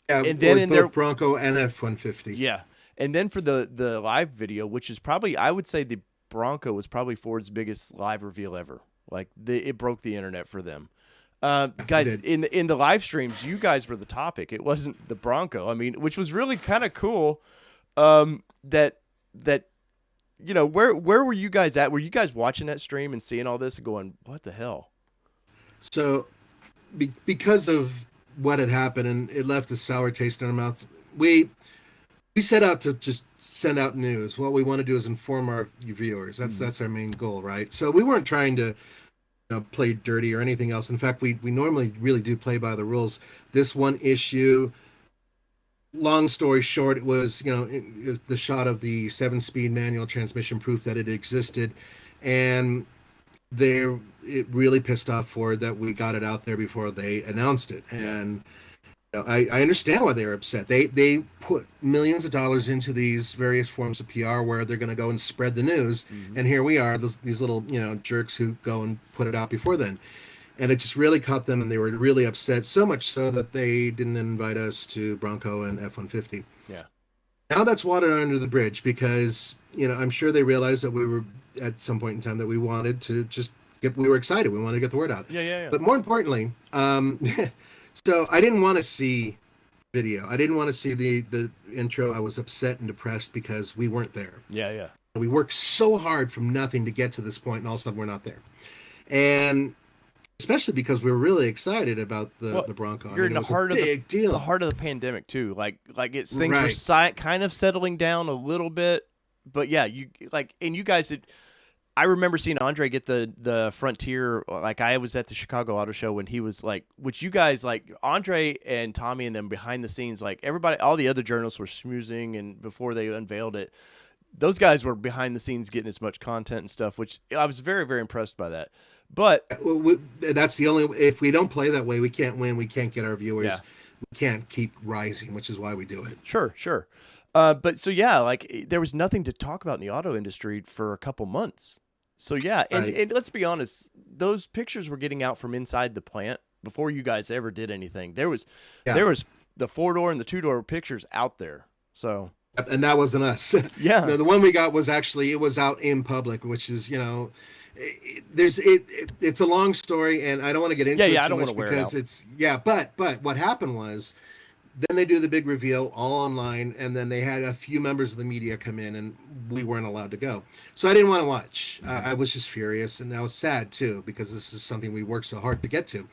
Yeah, And then or in their both Bronco and F-150. yeah, and then for the live video, which is probably I would say the Bronco was probably Ford's biggest live reveal ever. Like it broke the internet for them. It Guys, did. in the live streams, you guys were the topic. It wasn't the Bronco. I mean, which was really kind of cool. That where were you guys at? Were you guys watching that stream and seeing all this and going, what the hell? So, because of what had happened and it left a sour taste in our mouths, we set out to just send out news. What we want to do is inform our viewers. That's our main goal, right? So we weren't trying to play dirty or anything else. In fact, we normally really do play by the rules. This one issue, long story short, it was the shot of the 7-speed manual transmission, proof that it existed, and it really pissed off Ford that we got it out there before they announced it. And I understand why they were upset. They put millions of dollars into these various forms of PR where they're going to go and spread the news, and here we are, these little jerks who go and put it out before then, and it just really caught them, and they were really upset. So much so that they didn't invite us to Bronco and F-150. Yeah. Now that's water under the bridge because I'm sure they realized that we were at some point in time that we wanted to just we were excited. We wanted to get the word out. Yeah. But more importantly, so I didn't want to see video. I didn't want to see the intro. I was upset and depressed because we weren't there. Yeah. We worked so hard from nothing to get to this point, and all of a sudden we're not there. And especially because we were really excited about the Bronco. You're in the heart of deal. The heart of the pandemic too. Like it's things were kind of settling down a little bit, but yeah, and you guys had. I remember seeing Andre get the Frontier. Like I was at the Chicago Auto Show when he was like, which you guys like Andre and Tommy and them behind the scenes, like everybody, all the other journalists were schmoozing, and before they unveiled it, those guys were behind the scenes getting as much content and stuff, which I was very, very impressed by that. But that's the only. If we don't play that way, we can't win. We can't get our viewers. Yeah. We can't keep rising, which is why we do it. Sure. But so yeah, like there was nothing to talk about in the auto industry for a couple months. So yeah, and let's be honest, those pictures were getting out from inside the plant before you guys ever did anything. There was the 4-door and the 2-door pictures out there. So and that wasn't us. Yeah, the one we got was actually it was out in public, which is it's a long story, and I don't want to get into it too much because it's But what happened was. Then they do the big reveal all online, and then they had a few members of the media come in, and we weren't allowed to go. So I didn't want to watch. I was just furious, and I was sad too because this is something we worked so hard to get to.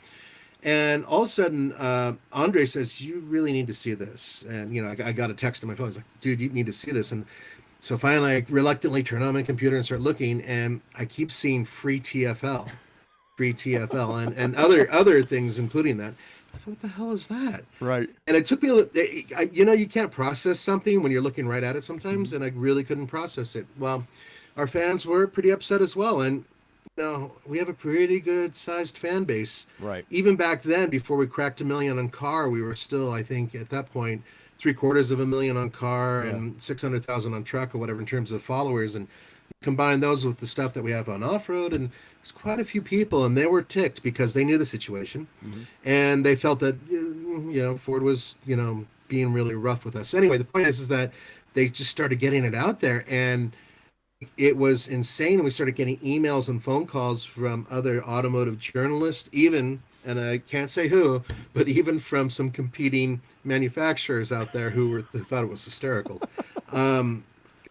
And all of a sudden, Andre says, "You really need to see this." And I got a text on my phone. He's like, "Dude, you need to see this." And so finally, I reluctantly turn on my computer and start looking, and I keep seeing free TFL, and other things, including that. I thought, what the hell is that? Right. And it took me, you can't process something when you're looking right at it sometimes, and I really couldn't process it. Well, our fans were pretty upset as well, and we have a pretty good sized fan base. Right. Even back then, before we cracked 1 million on car, we were still, I think, at that point, 750,000 on car and 600,000 on truck or whatever in terms of followers, and combine those with the stuff that we have on off-road, and there's quite a few people, and they were ticked because they knew the situation, and they felt that Ford was being really rough with us. Anyway, the point is that they just started getting it out there, and it was insane. And we started getting emails and phone calls from other automotive journalists, even, and I can't say who, but even from some competing manufacturers out there who thought it was hysterical.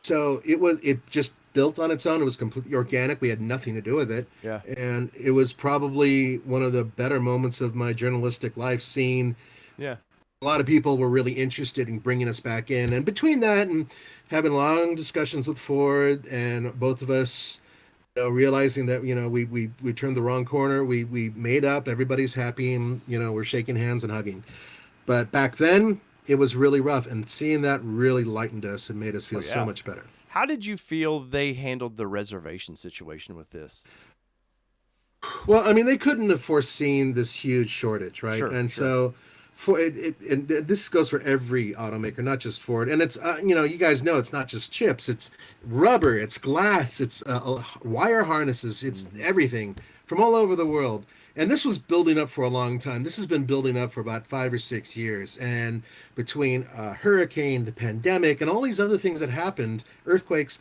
So it just built on its own. It was completely organic. We had nothing to do with it. Yeah. And it was probably one of the better moments of my journalistic life, seeing a lot of people were really interested in bringing us back in. And between that and having long discussions with Ford, and both of us realizing that we turned the wrong corner, we made up, everybody's happy, and we're shaking hands and hugging. But back then it was really rough, and seeing that really lightened us and made us feel so much better. How did you feel they handled the reservation situation with this? Well, I mean, they couldn't have foreseen this huge shortage, right? So for and this goes for every automaker, not just Ford. And it's you guys know it's not just chips, it's rubber, it's glass, it's wire harnesses, it's everything from all over the world. And this was building up for a long time. This has been building up for about 5 or 6 years. And between hurricane, the pandemic, and all these other things that happened, earthquakes,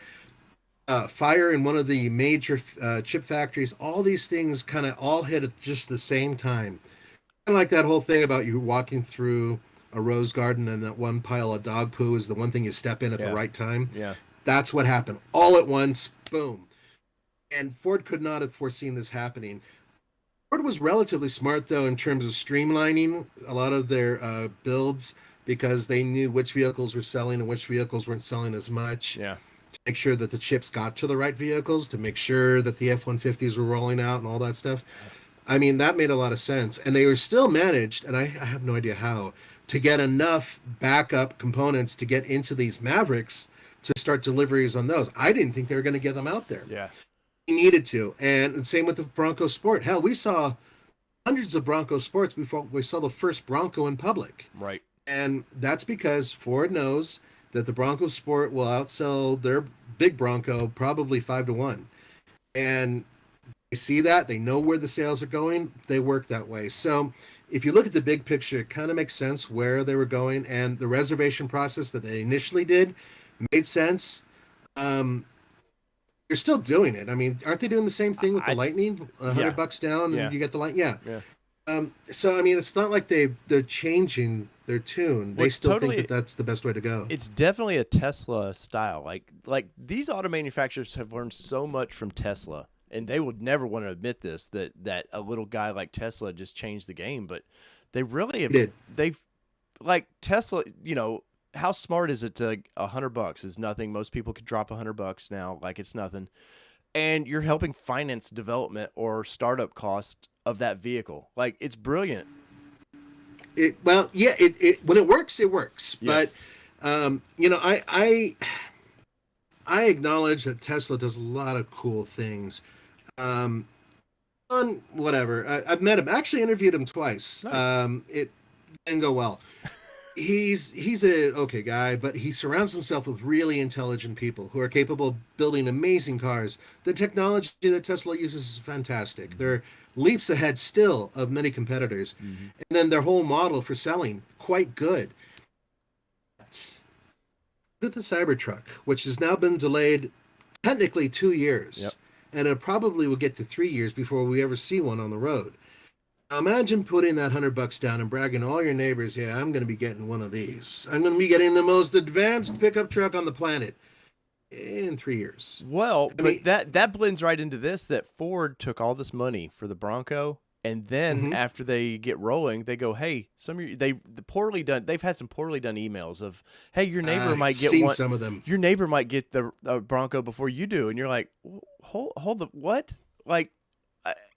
fire in one of the major chip factories, all these things kind of all hit at just the same time. Kind of like that whole thing about you walking through a rose garden and that one pile of dog poo is the one thing you step in at the Yeah. right time. Yeah. That's what happened all at once. Boom. And Ford could not have foreseen this happening. Ford was relatively smart, though, in terms of streamlining a lot of their builds because they knew which vehicles were selling and which vehicles weren't selling as much. Yeah. To make sure that the chips got to the right vehicles, to make sure that the F-150s were rolling out and all that stuff. I mean, that made a lot of sense. And they were still managed, and I have no idea how, to get enough backup components to get into these Mavericks to start deliveries on those. I didn't think they were going to get them out there. Yeah. We needed to. And same with the Bronco Sport. Hell, we saw hundreds of Bronco Sports before we saw the first Bronco in public. Right. And that's because Ford knows that the Bronco Sport will outsell their big Bronco probably 5-1. And they see that, they know where the sales are going, they work that way. So if you look at the big picture, it kind of makes sense where they were going, and the reservation process that they initially did made sense. You're still doing it. I mean, aren't they doing the same thing with the Lightning? $100 down, and you get the light. Yeah. Yeah. So I mean, it's not like they're changing their tune. They still think that that's the best way to go. It's definitely a Tesla style. Like these auto manufacturers have learned so much from Tesla, and they would never want to admit this that a little guy like Tesla just changed the game, but they really have. They've like Tesla. You know, how smart is it to $100 is nothing. Most people could drop $100 now, like it's nothing, and you're helping finance development or startup cost of that vehicle. Like it's brilliant. It when it works, it works. Yes. But you know, I acknowledge that Tesla does a lot of cool things. On whatever, I've met him. Actually, interviewed him twice. Nice. It didn't go well. He's a okay guy, but he surrounds himself with really intelligent people who are capable of building amazing cars. The technology that Tesla uses is fantastic. Mm-hmm. They're leaps ahead still of many competitors. Mm-hmm. And then their whole model for selling, quite good. But look at the Cybertruck, which has now been delayed technically 2 years. Yep. And it probably will get to 3 years before we ever see one on the road. Now imagine putting that $100 down and bragging to all your neighbors, yeah, I'm going to be getting one of these. I'm going to be getting the most advanced pickup truck on the planet in 3 years. Well, but that blends right into this, that Ford took all this money for the Bronco, and then after they get rolling, they go, hey, they've had some poorly done emails of, hey, your neighbor might get one. Some of them. Your neighbor might get the Bronco before you do, and you're like, hold the what? Like,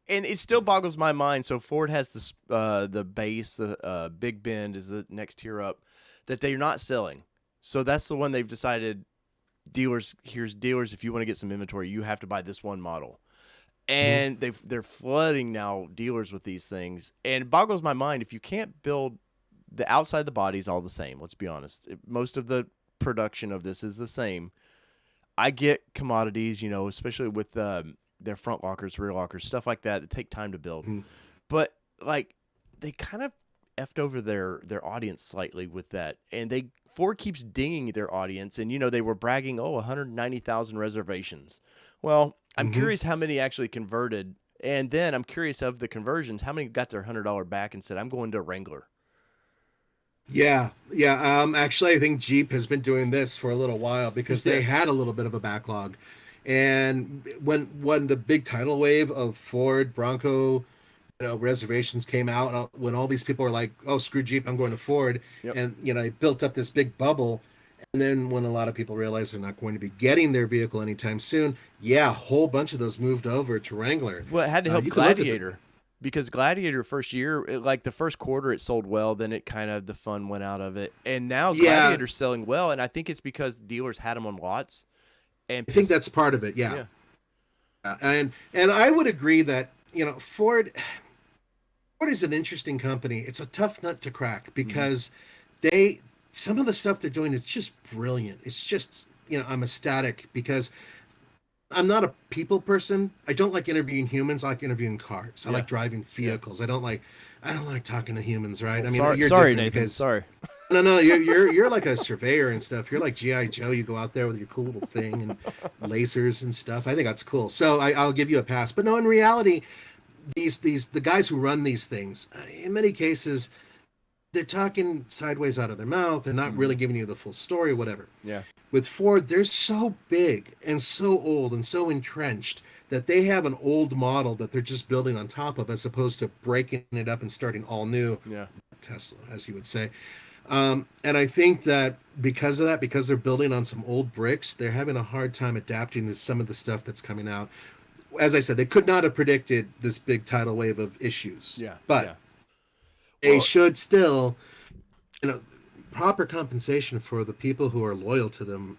and it still boggles my mind. So Ford has this the base, the Big Bend is the next tier up that they're not selling. So that's the one they've decided. Dealers, if you want to get some inventory, you have to buy this one model. And they're flooding now dealers with these things. And it boggles my mind, if you can't build the outside, the body's all the same, let's be honest. Most of the production of this is the same. I get commodities, you know, especially with their front lockers, rear lockers, stuff like that take time to build. But like they kind of effed over their audience slightly with that. And Ford keeps dinging their audience, and, you know, they were bragging, 190,000 reservations. Well, I'm curious how many actually converted, and then I'm curious of the conversions, how many got their $100 back and said, I'm going to a Wrangler. Yeah. Actually, I think Jeep has been doing this for a little while because they had a little bit of a backlog. And when the big tidal wave of Ford Bronco reservations came out, when all these people were like, oh, screw Jeep, I'm going to Ford. And, it built up this big bubble. And then when a lot of people realized they're not going to be getting their vehicle anytime soon, a whole bunch of those moved over to Wrangler. Well, it had to help Gladiator. Because Gladiator first year, like the first quarter, it sold well. Then it kind of, the fun went out of it. And now Gladiator's selling well. And I think it's because dealers had them on lots. And I think that's part of it, yeah. And I would agree that, Ford is an interesting company. It's a tough nut to crack because some of the stuff they're doing is just brilliant. It's just, I'm ecstatic because I'm not a people person. I don't like interviewing humans. I like interviewing cars. I Yeah. like driving Yeah. vehicles. I don't like talking to humans, right? Well, I mean, sorry, you're sorry, different Nathan. because Sorry. no, you're like a surveyor and stuff. You're like GI Joe. You go out there with your cool little thing and lasers and stuff. I think that's cool. So I'll give you a pass. But no, in reality, these the guys who run these things, in many cases, they're talking sideways out of their mouth. They're not really giving you the full story, whatever. Yeah. With Ford, they're so big and so old and so entrenched that they have an old model that they're just building on top of, as opposed to breaking it up and starting all new. Yeah. Tesla, as you would say. And I think that because of that, because they're building on some old bricks, they're having a hard time adapting to some of the stuff that's coming out. As I said, they could not have predicted this big tidal wave of issues. Yeah. But Yeah. they Well, should still, you know, proper compensation for the people who are loyal to them.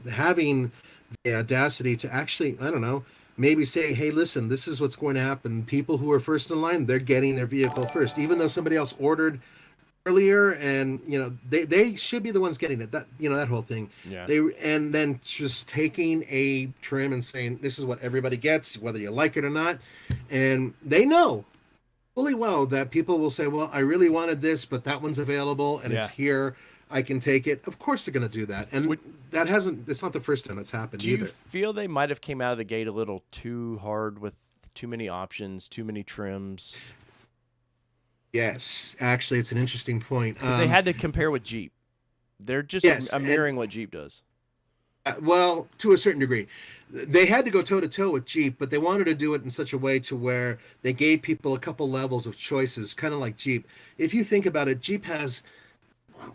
Having the audacity to actually, I don't know, maybe say, hey, listen, this is what's going to happen. People who are first in line, they're getting their vehicle first, even though somebody else ordered earlier, and they should be the ones getting it. That whole thing. yeah. And then just taking a trim and saying, this is what everybody gets, whether you like it or not. And they know fully well that people will say, well, I really wanted this, but that one's available and it's Yeah. here. I can take it. Of course they're going to do that. And Would- it's not the first time that's happened Do you either. feel they might have came out of the gate a little too hard with too many options, too many trims? Yes, actually, it's an interesting point. Because they had to compare with Jeep. They're just Yes, mirroring what Jeep does. well, to a certain degree, they had to go toe to toe with Jeep, but they wanted to do it in such a way to where they gave people a couple levels of choices, kind of like Jeep. If you think about it, Jeep has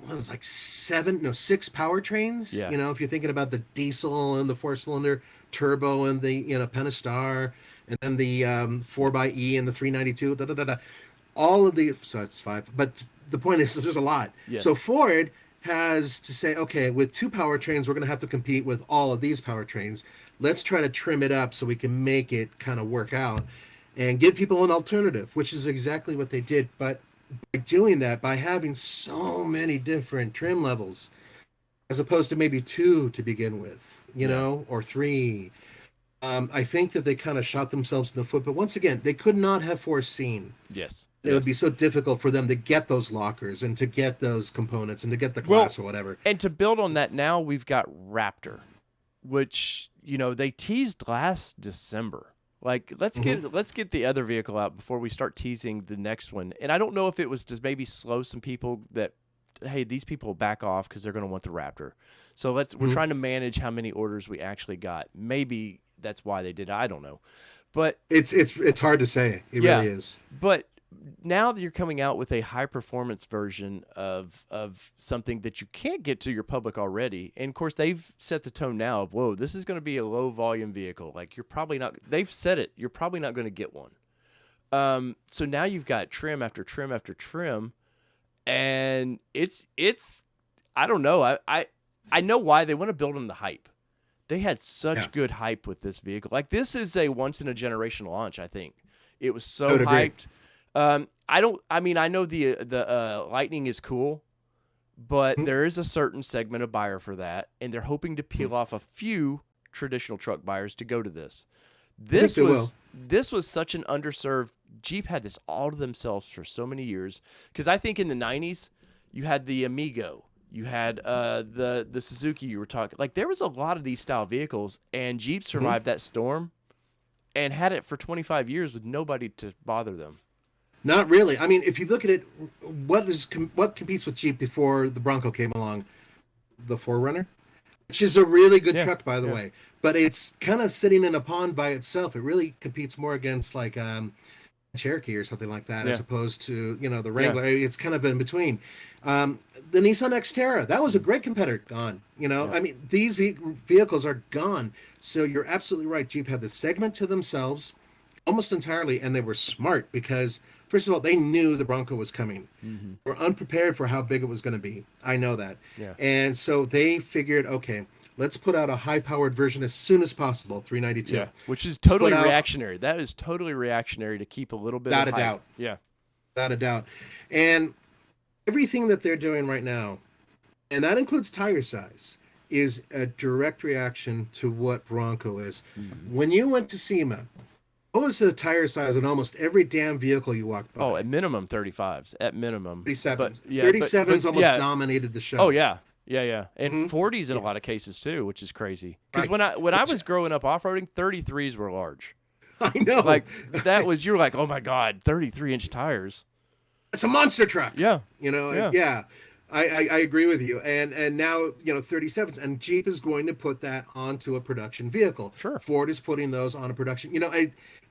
what is like six powertrains. Yeah. If you're thinking about the diesel and the four-cylinder turbo and the Pentastar, and then the 4xe and the 392, da da da da. All of the, so that's five. But the point is, there's a lot. Yes. So Ford has to say, okay, with two powertrains, we're going to have to compete with all of these powertrains. Let's try to trim it up so we can make it kind of work out and give people an alternative, which is exactly what they did. But by doing that, by having so many different trim levels, as opposed to maybe two to begin with, or three, I think that they kind of shot themselves in the foot. But once again, they could not have foreseen Yes. it would be so difficult for them to get those lockers and to get those components and to get the class or whatever. And to build on that, now we've got Raptor, which they teased last December. Like, let's get the other vehicle out before we start teasing the next one. And I don't know if it was to maybe slow some people that, hey, these people will back off because they're going to want the Raptor. So we're trying to manage how many orders we actually got. Maybe that's why they did it. I don't know. But it's hard to say. It really is. But now that you're coming out with a high performance version of something that you can't get to your public already, and of course they've set the tone now of, whoa, this is going to be a low volume vehicle. Like, you're probably not, they've said it, you're probably not going to get one. So now you've got trim after trim after trim, and it's I don't know. I know why they want to build on the hype. They had such good hype with this vehicle. Like, this is a once in a generation launch, I think. It was so hyped. I know the Lightning is cool, but there is a certain segment of buyer for that, and they're hoping to peel off a few traditional truck buyers to go to this. This was such an underserved. Jeep had this all to themselves for so many years, because I think in the 90s you had the Amigo, you had the Suzuki, you were talking, like, there was a lot of these style vehicles, and Jeep survived that storm and had it for 25 years with nobody to bother them. Not really. I mean, if you look at it, what competes with Jeep before the Bronco came along? The 4Runner, which is a really good truck, by the way. But it's kind of sitting in a pond by itself. It really competes more against like Cherokee or something like that, as opposed to the Wrangler. It's kind of in between. The Nissan Xterra, that was a great competitor. Gone. I mean, these vehicles are gone. So you're absolutely right. Jeep had this segment to themselves almost entirely, and they were smart because, first of all, they knew the Bronco was coming. They were unprepared for how big it was going to be. I know that. Yeah. And so they figured, okay, let's put out a high-powered version as soon as possible, 392. Yeah, which is totally reactionary. That is totally reactionary to keep a little bit of hype. Without a doubt. Yeah. Without a doubt. And everything that they're doing right now, and that includes tire size, is a direct reaction to what Bronco is. When you went to SEMA, what was the tire size on almost every damn vehicle you walked by? Oh, at minimum 35s, at minimum. 37s. But yeah, 37s almost yeah. dominated the show. Oh yeah, yeah, and Mhm. 40s in a lot of cases too, which is crazy. Because Right. when I was growing up off roading, 33s were large. I know. Like that was you're like, oh my god, 33-inch tires. It's a monster truck. Yeah, You know, Yeah. yeah. I agree with you. And now, 37s, and Jeep is going to put that onto a production vehicle. Sure. Ford is putting those on a production.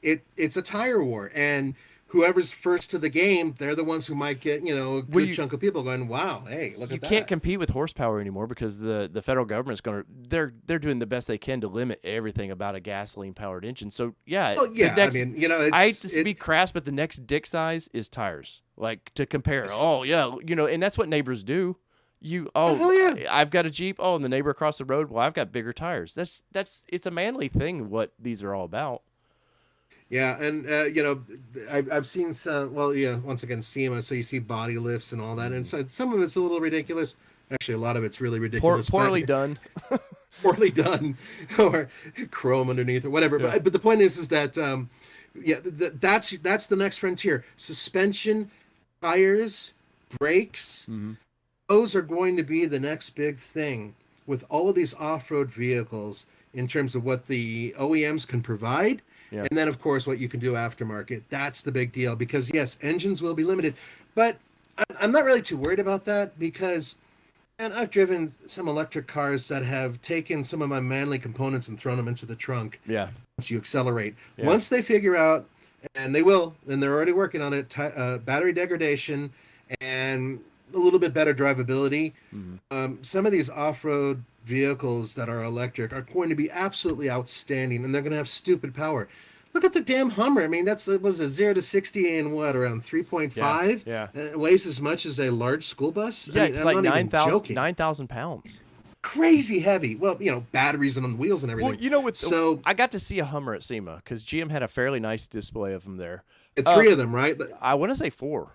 It's a tire war, and whoever's first to the game, they're the ones who might get, a good chunk of people going, wow, hey, look you at that. can't compete with horsepower anymore because the federal government's they're doing the best they can to limit everything about a gasoline powered engine. So yeah, Well, yeah, the next, I mean, it's, I hate to be crass, but the next dick size is tires. Like to compare. Oh yeah, and that's what neighbors do. hell yeah. I've got a Jeep. Oh, and the neighbor across the road. Well, I've got bigger tires. It's a manly thing. What these are all about. Yeah, and I've seen some. Well, once again, SEMA. So you see body lifts and all that, and so some of it's a little ridiculous. Actually, a lot of it's really ridiculous. Poorly done. Poorly done, or chrome underneath, or whatever. Yeah. But the point is that that's the next frontier. Suspension, tires, brakes. Mm-hmm. Those are going to be the next big thing with all of these off-road vehicles in terms of what the OEMs can provide. Yeah. And then, of course, what you can do aftermarket. That's the big deal because, yes, engines will be limited. But I'm not really too worried about that because, and I've driven some electric cars that have taken some of my manly components and thrown them into the trunk. Yeah. Once you accelerate. Yeah. Once they figure out, and they will, and they're already working on it, battery degradation and a little bit better drivability. Mm-hmm. Some of these off-road vehicles that are electric are going to be absolutely outstanding, and they're going to have stupid power. Look at the damn Hummer. I mean, it was a 0 to 60 in what, around 3.5? Yeah. It weighs as much as a large school bus. Yeah, it's I'm like not even joking. 9,000 pounds. Crazy heavy. Well, batteries on the wheels and everything. Well, I got to see a Hummer at SEMA because GM had a fairly nice display of them there. Three of them, right? I want to say 4.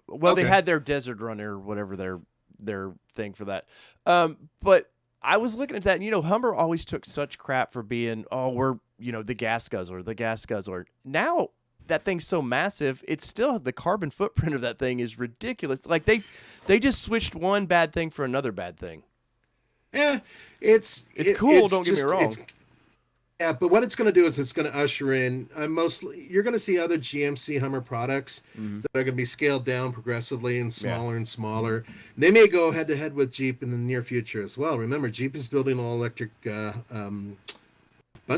Well, Okay. they had their Desert Runner or whatever their thing for that. But I was looking at that, and Hummer always took such crap for being, we're the gas guzzler. Now that thing's so massive, it's still the carbon footprint of that thing is ridiculous. Like they just switched one bad thing for another bad thing. Yeah, it's cool. Don't get me wrong. Yeah, but what it's going to do is it's going to usher in you're going to see other GMC Hummer products that are going to be scaled down progressively and smaller and smaller. They may go head to head with Jeep in the near future as well. Remember, Jeep is building all electric, bunch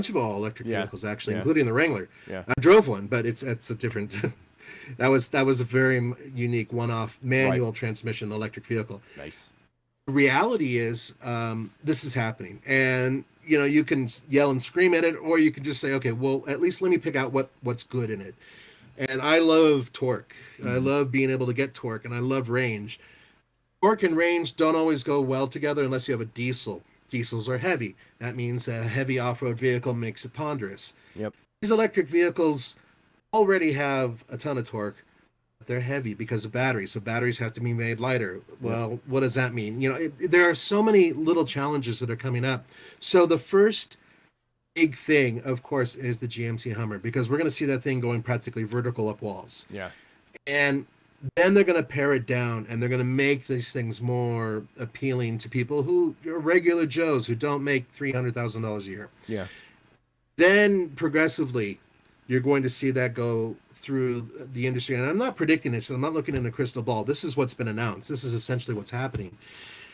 of all electric vehicles actually, including the Wrangler. Yeah. I drove one, but it's a different. that was a very unique one-off manual transmission electric vehicle. Nice. The reality is, this is happening, and you can yell and scream at it, or you can just say, okay, well, at least let me pick out what's good in it. And I love torque. I love being able to get torque, and I love range. Torque and range don't always go well together unless you have a diesel. Diesels are heavy. That means a heavy off-road vehicle makes it ponderous. Yep. These electric vehicles already have a ton of torque. They're heavy because of batteries, so batteries have to be made lighter. Well, what does that mean? There are so many little challenges that are coming up. So the first big thing, of course, is the GMC Hummer, because we're going to see that thing going practically vertical up walls. Yeah. And then they're going to pare it down, and they're going to make these things more appealing to people who are regular Joes who don't make $300,000 a year. Yeah. Then progressively, you're going to see that go through the industry. And I'm not predicting it, so I'm not looking in a crystal ball. This is what's been announced. This is essentially what's happening.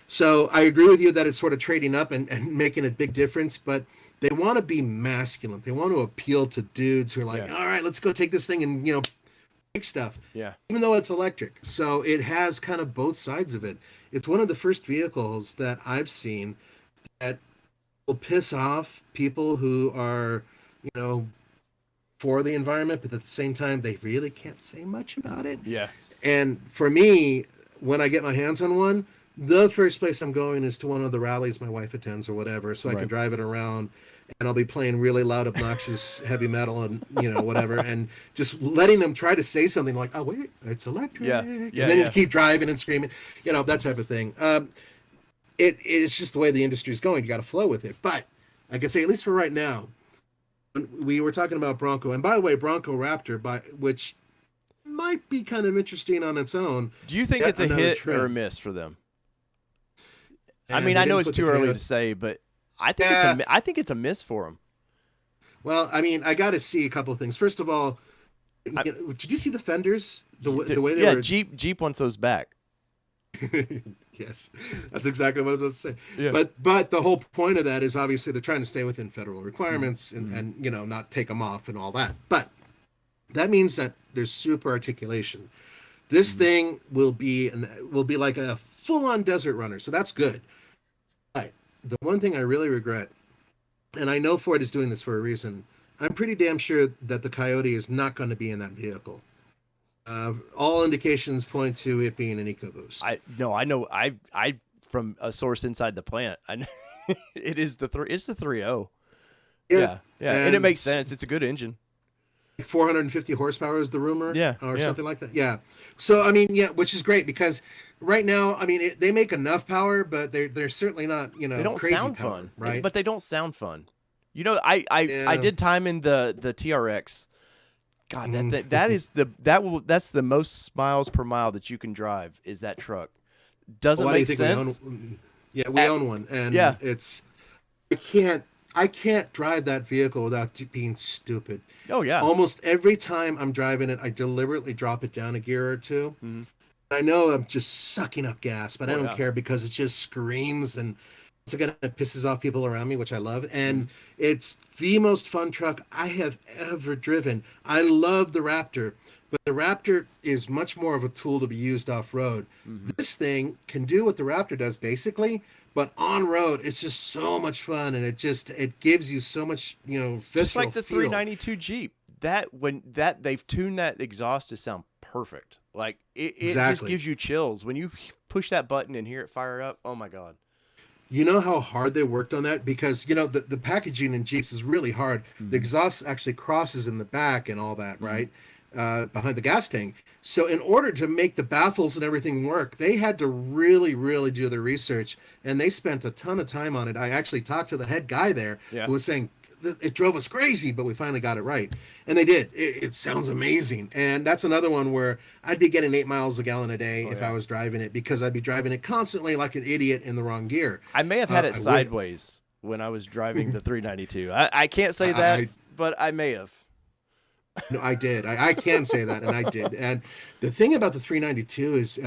So I agree with you that it's sort of trading up and making a big difference, but they want to be masculine. They want to appeal to dudes who are like, all right, let's go take this thing and, big stuff. Yeah. Even though it's electric. So it has kind of both sides of it. It's one of the first vehicles that I've seen that will piss off people who are, for the environment, but at the same time, they really can't say much about it. Yeah. And for me, when I get my hands on one, the first place I'm going is to one of the rallies my wife attends or whatever, so I can drive it around, and I'll be playing really loud, obnoxious heavy metal and, whatever, and just letting them try to say something like, oh, wait, it's electric. Yeah. And then you keep driving and screaming, that type of thing. it's just the way the industry is going. You got to flow with it. But I can say, at least for right now, we were talking about Bronco, and by the way, Bronco Raptor, which might be kind of interesting on its own. Do you think Yet it's a another hit or a trend. miss for them? I And mean, they I know didn't it's put too the early Coyote. to say, but I think Yeah. I think it's a miss for them. Well, I mean, I got to see a couple of things. First of all, I, did you see the fenders? The way they yeah, were. Jeep wants those back. Yes, that's exactly what I was about to say. Yeah. But the whole point of that is obviously they're trying to stay within federal requirements Mm-hmm. and not take them off and all that. But that means that there's super articulation. This Mm-hmm. thing will be like a full on desert runner, so that's good. But the one thing I really regret, and I know Ford is doing this for a reason, I'm pretty damn sure that the Coyote is not going to be in that vehicle. All indications point to it being an EcoBoost. I know I from a source inside the plant. I know it is it's the 3.0. Yeah. And it makes sense. It's a good engine. 450 horsepower is the rumor, Yeah, or yeah. something like that. Yeah. So I mean, yeah, which is great because right now, I mean, they make enough power, but they're certainly not They don't crazy sound power, fun, right? but they don't sound fun. I Yeah. did time in the TRX. God, Mhm. that's the most miles per mile that you can drive is that truck. Doesn't Why do you make think sense. we own? Yeah, we At- own one, and yeah. I can't drive that vehicle without being stupid. Oh yeah. Almost every time I'm driving it, I deliberately drop it down a gear or two. Mhm. I know I'm just sucking up gas, but I Oh, don't yeah. care because it just screams and it's again it pisses off people around me, which I love. And Mm-hmm. it's the most fun truck I have ever driven. I love the Raptor, but the Raptor is much more of a tool to be used off road. Mm-hmm. This thing can do what the Raptor does basically, but on road it's just so much fun and it gives you so much, Just visceral like the feel. 392 Jeep. That they've tuned that exhaust to sound perfect. Like it just Exactly. gives you chills when you push that button and hear it fire up. Oh my god. You know how hard they worked on that? Because, the packaging in Jeeps is really hard. The exhaust actually crosses in the back and all that, right? Behind the gas tank. So in order to make the baffles and everything work, they had to really, really do the research. And they spent a ton of time on it. I actually talked to the head guy there Yeah. who was saying, it drove us crazy, but we finally got it right. And they did. It sounds amazing. And that's another one where I'd be getting 8 miles a gallon a day if yeah. I was driving it because I'd be driving it constantly like an idiot in the wrong gear. I may have had it I would- sideways when I was driving the 392. I can't say that, but I may have. No, I did. I can say that, and I did. And the thing about the 392 is,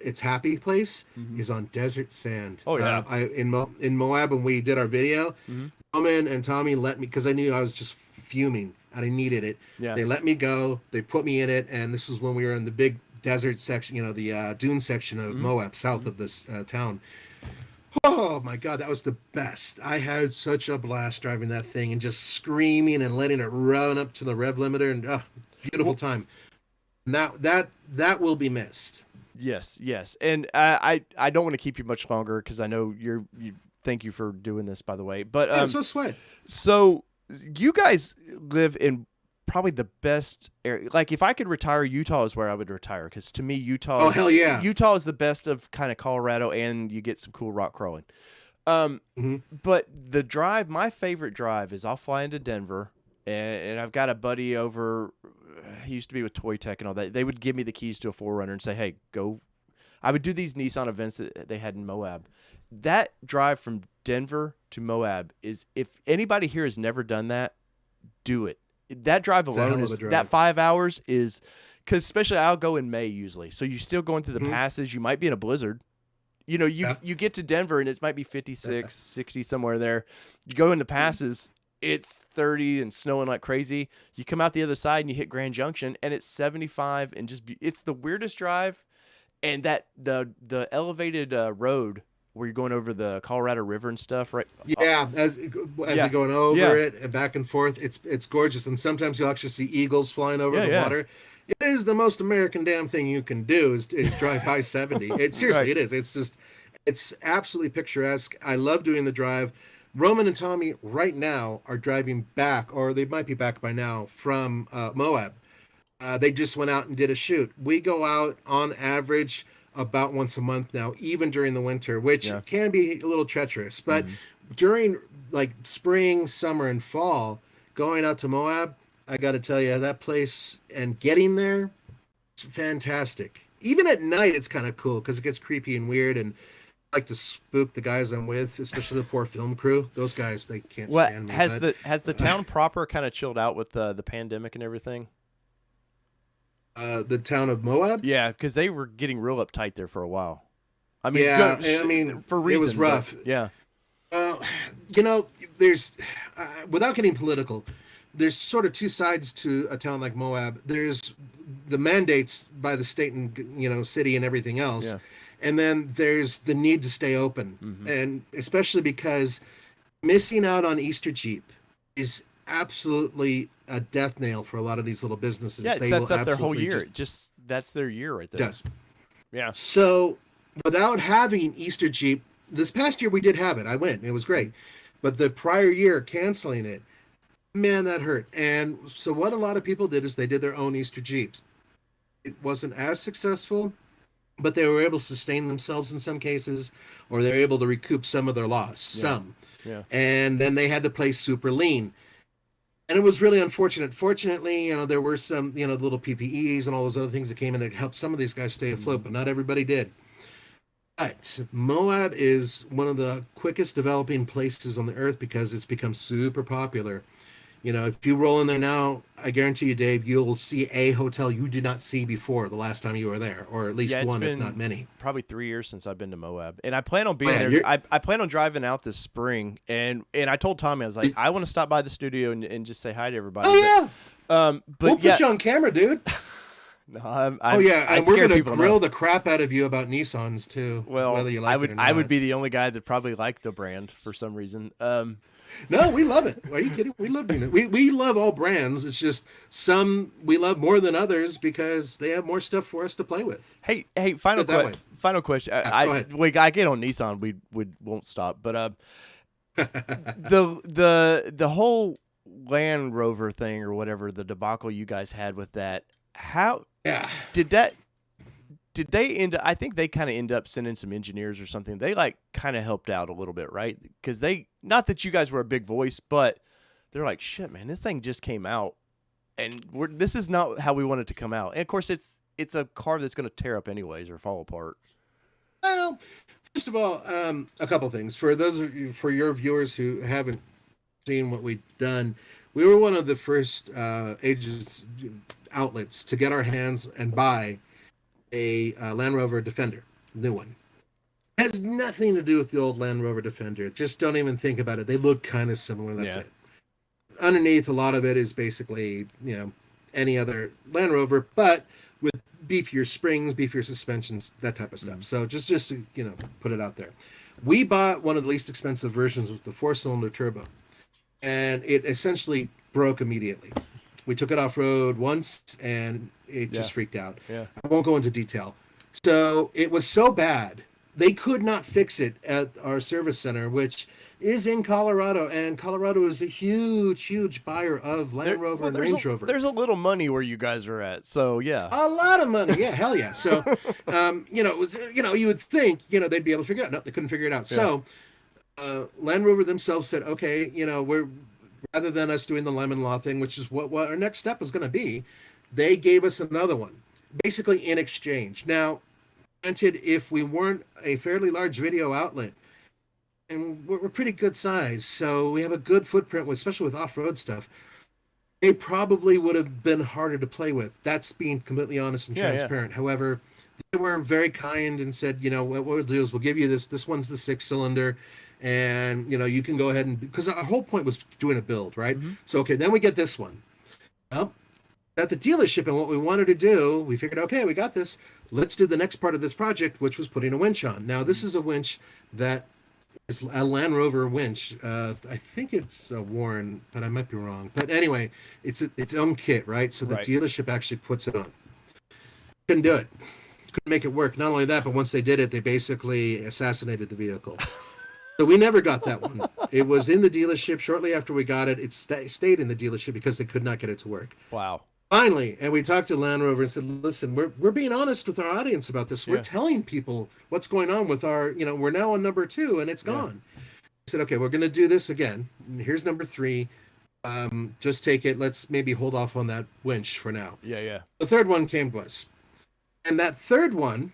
its happy place is on desert sand. Oh, yeah. In Moab when we did our video, Mm-hmm. Roman and Tommy let me because I knew I was just fuming and I needed it. Yeah. They let me go. They put me in it, and this was when we were in the big desert section, the dune section of Mm-hmm. Moab, south of this town. Oh my God, that was the best. I had such a blast driving that thing and just screaming and letting it run up to the rev limiter and beautiful time. Now that will be missed. Yes, yes. And I don't want to keep you much longer because I know you. Thank you for doing this, by the way. But Yeah, so sweat. so you guys live in probably the best area. Like if I could retire, Utah is where I would retire because to me, Oh, hell yeah. Utah is the best of kind of Colorado, and you get some cool rock crawling. Mhm. But the drive, my favorite drive is I'll fly into Denver, and I've got a buddy over. He used to be with Toy Tech and all that. They would give me the keys to a 4Runner and say, "Hey, go." I would do these Nissan events that they had in Moab. That drive from Denver to Moab is, if anybody here has never done that, do it. That drive It's a hell alone of a is drive. that 5 hours is because especially I'll go in May usually. So you're still going through the Mhm. passes. You might be in a blizzard. You Yeah. get to Denver and it might be 56, 60 somewhere there. You go into passes, it's 30 and snowing like crazy. You come out the other side and you hit Grand Junction and it's 75 and it's the weirdest drive. And that the elevated road where you're going over the Colorado River and stuff, right? Yeah, as Yeah. you're going over Yeah. it and back and forth, it's gorgeous. And sometimes you'll actually see eagles flying over Yeah, the yeah. water. It is the most American damn thing you can do is drive high 70. It seriously, Right. it is. It's absolutely picturesque. I love doing the drive. Roman and Tommy right now are driving back, or they might be back by now from Moab. They just went out and did a shoot. We go out on average about once a month now, even during the winter, which Yeah. can be a little treacherous. But Hmm. during like spring, summer, and fall, going out to Moab, I got to tell you, that place and getting there, it's fantastic. Even at night, it's kind of cool because it gets creepy and weird. And I like to spook the guys I'm with, especially the poor film crew. Those guys, they can't What stand me. has But the town proper kind of chilled out with the pandemic and everything? the town of Moab, Yeah, because they were getting real uptight there for a while. I mean, yeah, I mean, for it was reason, but rough. yeah, Uh, you know, there's, without getting political, there's sort of two sides to a town like Moab. There's the mandates by the state and city and everything else, yeah. and then there's the need to stay open, Hmm. and especially because missing out on Easter Jeep is absolutely a death nail for a lot of these little businesses. Yeah, it They sets will up their whole absolutely year. just It just that's their year right there. does. Yeah. So without having Easter Jeep, this past year we did have it. I went. It was great. But the prior year canceling it, man, that hurt. And so what a lot of people did is they did their own Easter Jeeps. It wasn't as successful, but they were able to sustain themselves in some cases, or they're able to recoup some of their loss, Yeah. some. Yeah. And then they had to play super lean. And it was really unfortunate. Fortunately, there were some, little PPEs and all those other things that came in that helped some of these guys stay afloat, but not everybody did. But Moab is one of the quickest developing places on the earth because it's become super popular. If you roll in there now, I guarantee you, Dave, you'll see a hotel you did not see before the last time you were there, or at Yeah, least it's one, if been not many. probably 3 years since I've been to Moab, and I plan on Oh, being yeah, there. you're, I plan on driving out this spring, and I told Tommy I was like, I want to stop by the studio and just say hi to everybody. oh yeah, But we'll yeah, put you on camera, dude. no, Oh yeah, I and we're scare gonna people grill enough. the crap out of you about Nissans too, Well, whether you like it or I would not. be the only guy that probably liked the brand for some reason. No, we love it. Are you kidding? We love doing it. We love all brands. It's just some we love more than others because they have more stuff for us to play with. Hey, Put it that way. final question. Go ahead. I get on Nissan, we won't stop, but the whole Land Rover thing or whatever, the debacle you guys had with that, how Yeah. did that? Did they end? I think they kind of end up sending some engineers or something. They like kind of helped out a little bit, right? Because they, not that you guys were a big voice, but they're like, shit, man, this thing just came out, and this is not how we want it to come out. And of course, it's a car that's going to tear up anyways or fall apart. Well, first of all, a couple things for for your viewers who haven't seen what we've done. We were one of the first agents outlets to get our hands and buy a Land Rover Defender, new one. It has nothing to do with the old Land Rover Defender. Just don't even think about it. They look kind of similar. That's Yeah. it. Underneath, a lot of it is basically, any other Land Rover, but with beefier springs, beefier suspensions, that type of stuff. So just to, put it out there. We bought one of the least expensive versions with the 4-cylinder turbo, and it essentially broke immediately. We took it off road once, and it just freaked out. Yeah. I won't go into detail. So it was so bad, they could not fix it at our service center, which is in Colorado, and Colorado is a huge, huge buyer of Land Rover and Range Rover. There's a little money where you guys are at, so yeah. A lot of money, yeah, hell yeah. So, it was, you would think, they'd be able to figure it out. No, they couldn't figure it out. Yeah. So, Land Rover themselves said, okay, we're rather than us doing the lemon law thing, which is what our next step was going to be, they gave us another one, basically in exchange. Now, granted, if we weren't a fairly large video outlet, and we're pretty good size, so we have a good footprint, especially with off-road stuff, they probably would have been harder to play with. That's being completely honest and Yeah, yeah. transparent. However, they were very kind and said, what we'll do is we'll give you this. This one's the 6-cylinder, and you can go ahead and, because our whole point was doing a build, right? Mm-hmm. So okay, then we get this one. Well, at the dealership, and what we wanted to do, we figured, okay, we got this. Let's do the next part of this project, which was putting a winch on. Now, this is a winch that is a Land Rover winch. I think it's a Warren, but I might be wrong. But anyway, it's its own kit, right? So the Right. dealership actually puts it on. Couldn't do it. Couldn't make it work. Not only that, but once they did it, they basically assassinated the vehicle. So we never got that one. It was in the dealership shortly after we got it. It stayed in the dealership because they could not get it to work. Wow. Finally, and we talked to Land Rover and said, "Listen, we're being honest with our audience about this. We're Yeah. telling people what's going on with our, we're now on number 2 and it's Yeah. gone." I said, "Okay, we're going to do this again. Here's number 3. Just take it. Let's maybe hold off on that winch for now." Yeah. Yeah. The third one came to us, and that third one,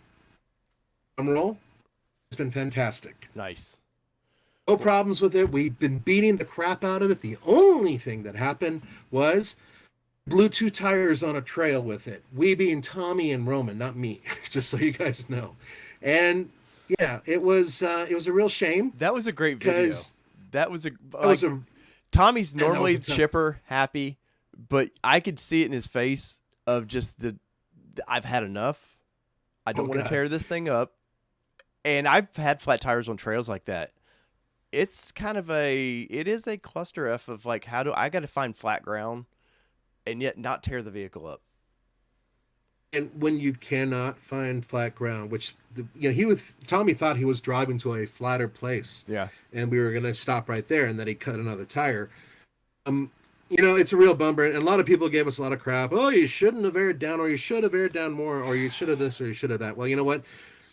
drum roll, has been fantastic. Nice. No problems with it. We've been beating the crap out of it. The only thing that happened was blew 2 tires on a trail with it. We being Tommy and Roman, not me, just so you guys know. And yeah, it was a real shame That was a great video. because That was a that was a Tommy's man, that was normally a tough. chipper, happy, but I could see it in his face of just I've had enough. I don't Oh, want to God. tear this thing up. And I've had flat tires on trails like that. It's kind of it is a cluster F of like, how do I got to find flat ground and yet not tear the vehicle up. And when you cannot find flat ground, which Tommy thought he was driving to a flatter place, Yeah. and we were going to stop right there, and then he cut another tire. It's a real bummer, and a lot of people gave us a lot of crap. Oh, you shouldn't have aired down, or you should have aired down more, or you should have this, or you should have that. Well, you know what?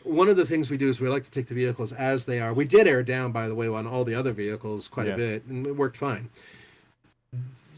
One of the things we do is we like to take the vehicles as they are. We did air down, by the way, on all the other vehicles quite Yeah. a bit, and it worked fine.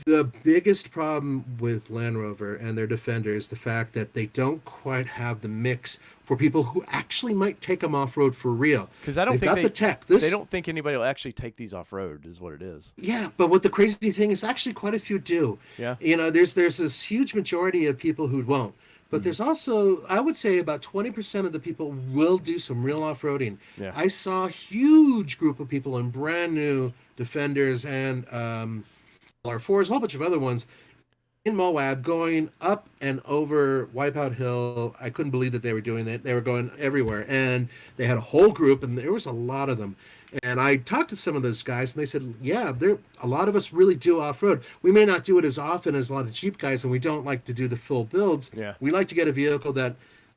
The biggest problem with Land Rover and their Defender is the fact that they don't quite have the mix for people who actually might take them off road for real. Because I don't They've think got the tech. This, they don't think anybody will actually take these off road, is what it is. yeah, but what the crazy thing is, actually, quite a few do. Yeah. There's this huge majority of people who won't, but there's also, I would say, about 20% of the people will do some real off-roading. Yeah. I saw a huge group of people in brand new Defenders and R4s, a whole bunch of other ones in Moab going up and over Wipeout Hill. I couldn't believe that they were doing that. They were going everywhere, and they had a whole group, and there was a lot of them. And I talked to some of those guys, and they said, "Yeah, a lot of us really do off-road. We may not do it as often as a lot of Jeep guys, and we don't like to do the full builds. Yeah. We like to get a vehicle that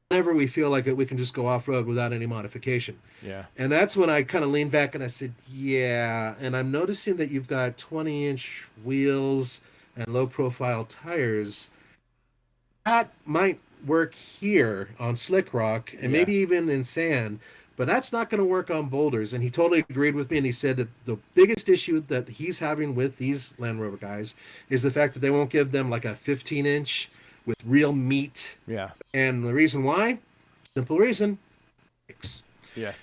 whenever we feel like it, we can just go off-road without any modification." Yeah. And that's when I kind of leaned back and I said, "Yeah." And I'm noticing that you've got 20-inch wheels and low-profile tires. That might work here on slick rock and maybe even in sand, but that's not going to work on boulders. And he totally agreed with me. And he said that the biggest issue that he's having with these Land Rover guys is the fact that they won't give them like a 15-inch with real meat. Yeah. And the reason why? Simple reason. Brakes. Yeah.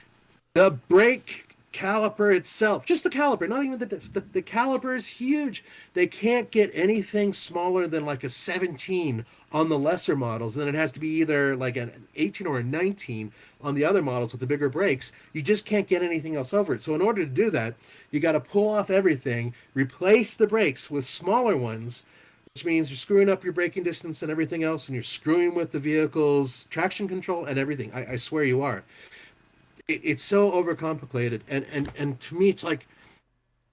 The brake caliper itself, just the caliper, not even the caliper is huge. They can't get anything smaller than like a 17 on the lesser models. And then it has to be either like an 18 or a 19 on the other models with the bigger brakes. You just can't get anything else over it. So in order to do that, you got to pull off everything, replace the brakes with smaller ones, which means you're screwing up your braking distance and everything else, and you're screwing with the vehicle's traction control and everything. I swear you are. It's so overcomplicated, and to me, it's like,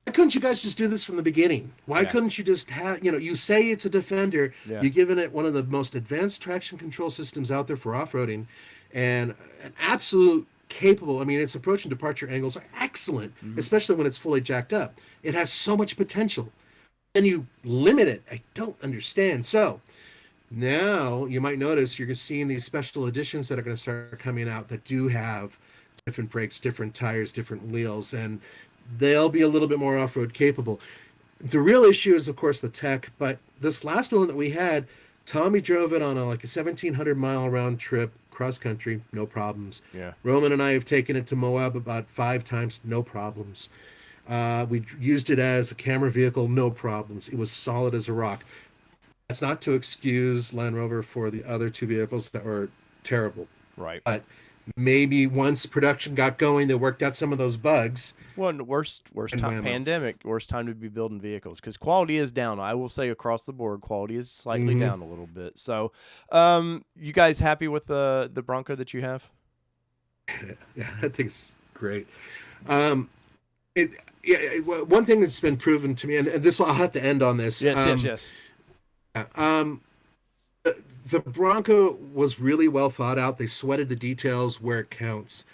why couldn't you guys just do this from the beginning? Why couldn't you just have, you say it's a Defender, you're giving it one of the most advanced traction control systems out there for off-roading, and an absolute capable, its approach and departure angles are excellent, especially when it's fully jacked up. It has so much potential. And you limit it. I don't understand. So now you might notice you're seeing these special editions that are going to start coming out that do have different brakes, different tires, different wheels, and they'll be a little bit more off-road capable. The real issue is, of course, the tech, but this last one that we had, Tommy drove it on a 1,700-mile round trip cross-country, no problems. Yeah. Roman and I have taken it to Moab about 5 times, no problems. We used it as a camera vehicle, no problems. It was solid as a rock. That's not to excuse Land Rover for the other 2 vehicles that were terrible. Right. But maybe once production got going, they worked out some of those bugs. One worst time, pandemic, worst time to be building vehicles because quality is down. I will say across the board, quality is slightly down a little bit. So, you guys happy with the Bronco that you have? Yeah, I think it's great. One thing that's been proven to me, and this I'll have to end on this. Yes. The Bronco was really well thought out. They sweated the details where it counts.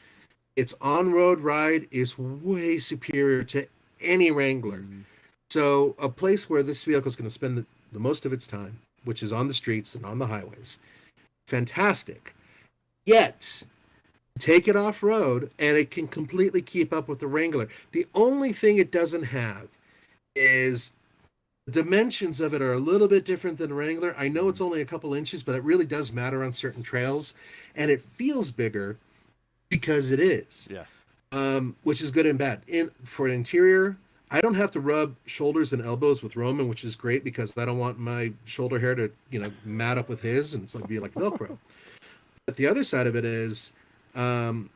Its on-road ride is way superior to any Wrangler. So a place where this vehicle is going to spend the most of its time which is on the streets and on the highways. Fantastic. Yet, take it off road and it can completely keep up with the Wrangler. The only thing it doesn't have is the dimensions of it are a little bit different than Wrangler. I know it's only a couple inches, but it really does matter on certain trails, and it feels bigger because it is, Yes. which is good and bad. For an interior, I don't have to rub shoulders and elbows with Roman, which is great because I don't want my shoulder hair to mat up with his and so be like Velcro. But the other side of it is, um,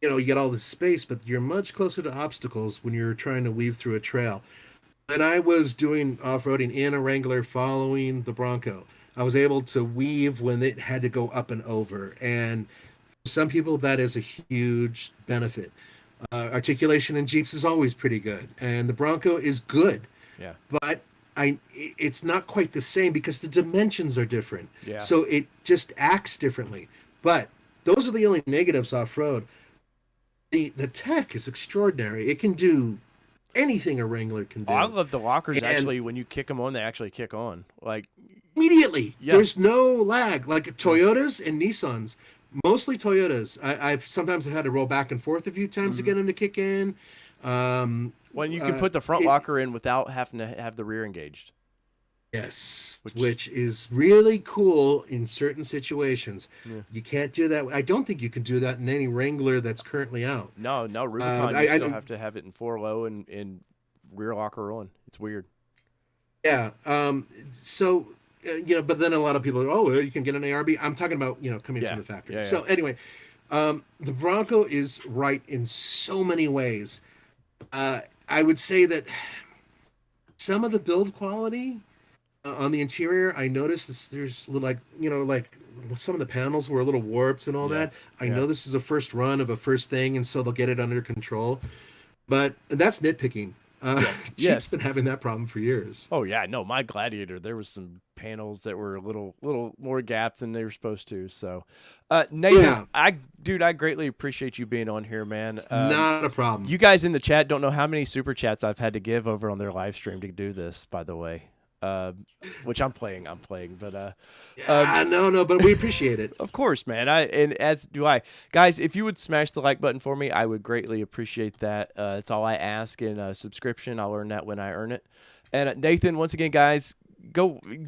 you get all this space, but you're much closer to obstacles when you're trying to weave through a trail. When I was doing off-roading in a Wrangler following the Bronco, I was able to weave when it had to go up and over. And for some people, that is a huge benefit. Articulation in Jeeps is always pretty good, and the Bronco is good, Yeah. but it's not quite the same because the dimensions are different. Yeah. So it just acts differently. But those are the only negatives off-road. The tech is extraordinary. It can do anything a Wrangler can do. Oh, I love the lockers. And Actually, when you kick them on, they actually kick on. Like, immediately, yeah. there's no lag. Like Toyotas and Nissans, mostly Toyotas. I've sometimes had to roll back and forth a few times to get them to kick in. When you can put the front locker in without having to have the rear engaged. Yes, which is really cool in certain situations. Yeah. You can't do that. I don't think you can do that in any Wrangler that's currently out. No, Rubicon, you still have to have it in 4 low and rear locker on. It's weird. Yeah. So, but then a lot of people are, oh, well, you can get an ARB. I'm talking about, coming from the factory. Yeah, So anyway, the Bronco is right in so many ways. I would say that some of the build quality on the interior, I noticed there's little, like some of the panels were a little warped and all that. I know this is a first run of a first thing, and so they'll get it under control. But that's nitpicking. Jeep's been having that problem for years. Oh yeah, no, my Gladiator, there was some panels that were a little more gapped than they were supposed to. So, Nathan, I greatly appreciate you being on here, man. Not a problem. You guys in the chat don't know how many super chats I've had to give over on their live stream to do this, by the way. Which I'm playing, but no, but we appreciate it. Of course, man. And as do I. Guys, if you would smash the like button for me, I would greatly appreciate that. It's all I ask in a subscription. I'll earn that when I earn it. And Nathan, once again, guys,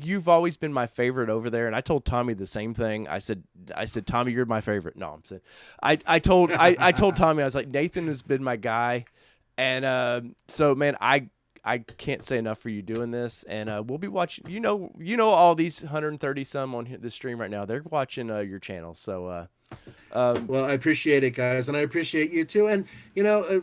you've always been my favorite over there, and I told Tommy the same thing. I said Tommy, you're my favorite. No, I'm saying I told Tommy, I was like, Nathan has been my guy. And so man, I can't say enough for you doing this, and we'll be watching. You know, all these 130 some on the stream right now. They're watching your channel. So, well, I appreciate it, guys, and I appreciate you too. And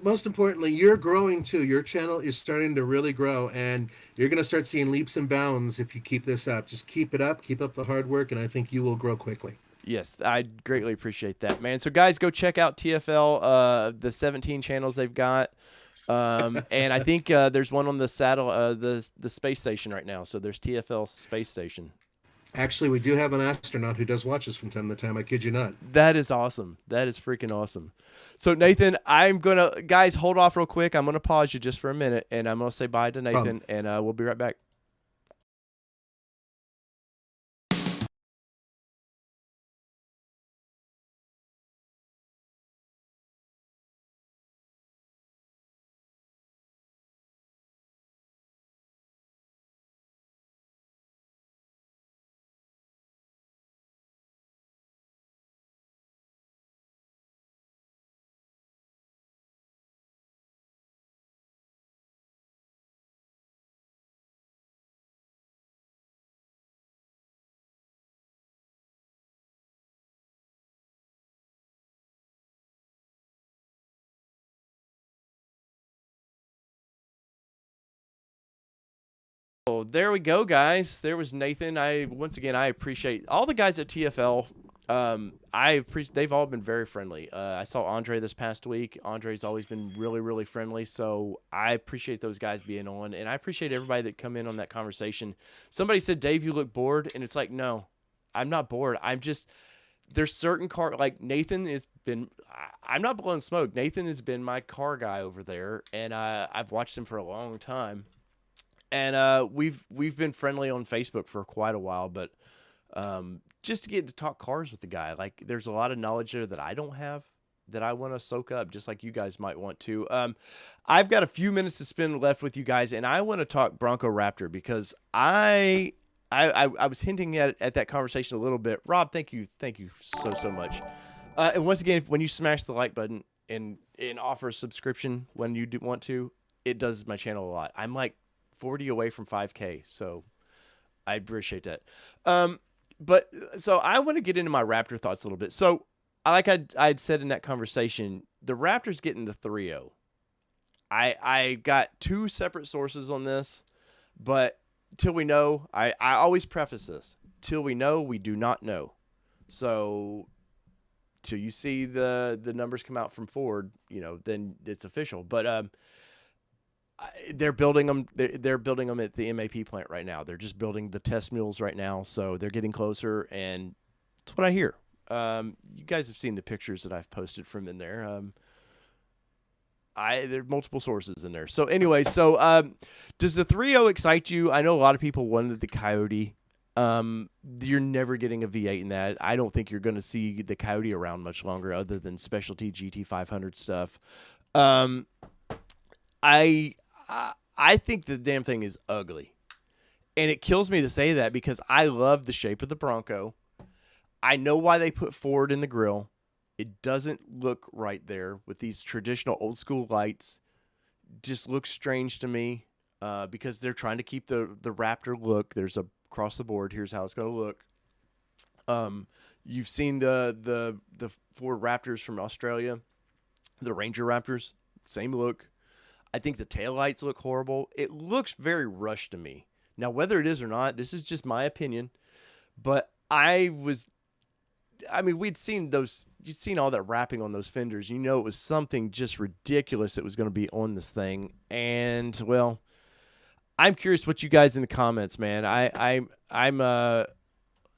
most importantly, you're growing too. Your channel is starting to really grow, and you're gonna start seeing leaps and bounds if you keep this up. Just keep it up, keep up the hard work, and I think you will grow quickly. Yes, I greatly appreciate that, man. So, guys, go check out TFL, the 17 channels they've got. And I think there's one on the the space station right now. So there's TFL space station. Actually, we do have an astronaut who does watch us from time to time. I kid you not. That is awesome. That is freaking awesome. So Nathan, guys, hold off real quick. I'm gonna pause you just for a minute, and I'm gonna say bye to Nathan, and we'll be right back. Oh, there we go, guys. There was Nathan. Once again, I appreciate all the guys at TFL. They've all been very friendly. I saw Andre this past week. Andre's always been really, really friendly. So I appreciate those guys being on, and I appreciate everybody that come in on that conversation. Somebody said, Dave, you look bored. And it's like, no, I'm not bored. There's certain like Nathan has been, I'm not blowing smoke. Nathan has been my car guy over there. And I've watched him for a long time. and we've been friendly on Facebook for quite a while, but just to get to talk cars with the guy, like there's a lot of knowledge there that I don't have that I want to soak up, just like you guys might want to. I've got a few minutes to spend left with you guys, and I want to talk Bronco Raptor because I was hinting at that conversation a little bit. Rob, thank you so much. And once again, when you smash the like button and offer a subscription when you do want to, it does my channel a lot. I'm like 40 away from 5K, so I appreciate that. But so I want to get into my Raptor thoughts a little bit. So like I'd said in that conversation, the Raptor's getting the 3.0. I got two separate sources on this, but till we know, I always preface this. Till we know, we do not know. So till you see the numbers come out from Ford, then it's official. But they're building them. They're building them at the MAP plant right now. They're just building the test mules right now, so they're getting closer, and that's what I hear. You guys have seen the pictures that I've posted from in there. There are multiple sources in there. So anyway, does the 3.0 excite you? I know a lot of people wanted the Coyote. You're never getting a V8 in that. I don't think you're going to see the Coyote around much longer, other than specialty GT500 stuff. I think the damn thing is ugly, and it kills me to say that because I love the shape of the Bronco. I know why they put Ford in the grill. It doesn't look right there with these traditional old school lights. Just looks strange to me because they're trying to keep the Raptor look. There's a across the board. Here's how it's going to look. You've seen the Ford Raptors from Australia, the Ranger Raptors, same look. I think the taillights look horrible. It looks very rushed to me. Now, whether it is or not, this is just my opinion. But we'd seen you'd seen all that wrapping on those fenders. You know it was something just ridiculous that was going to be on this thing. And, well, I'm curious what you guys in the comments, man. I'm going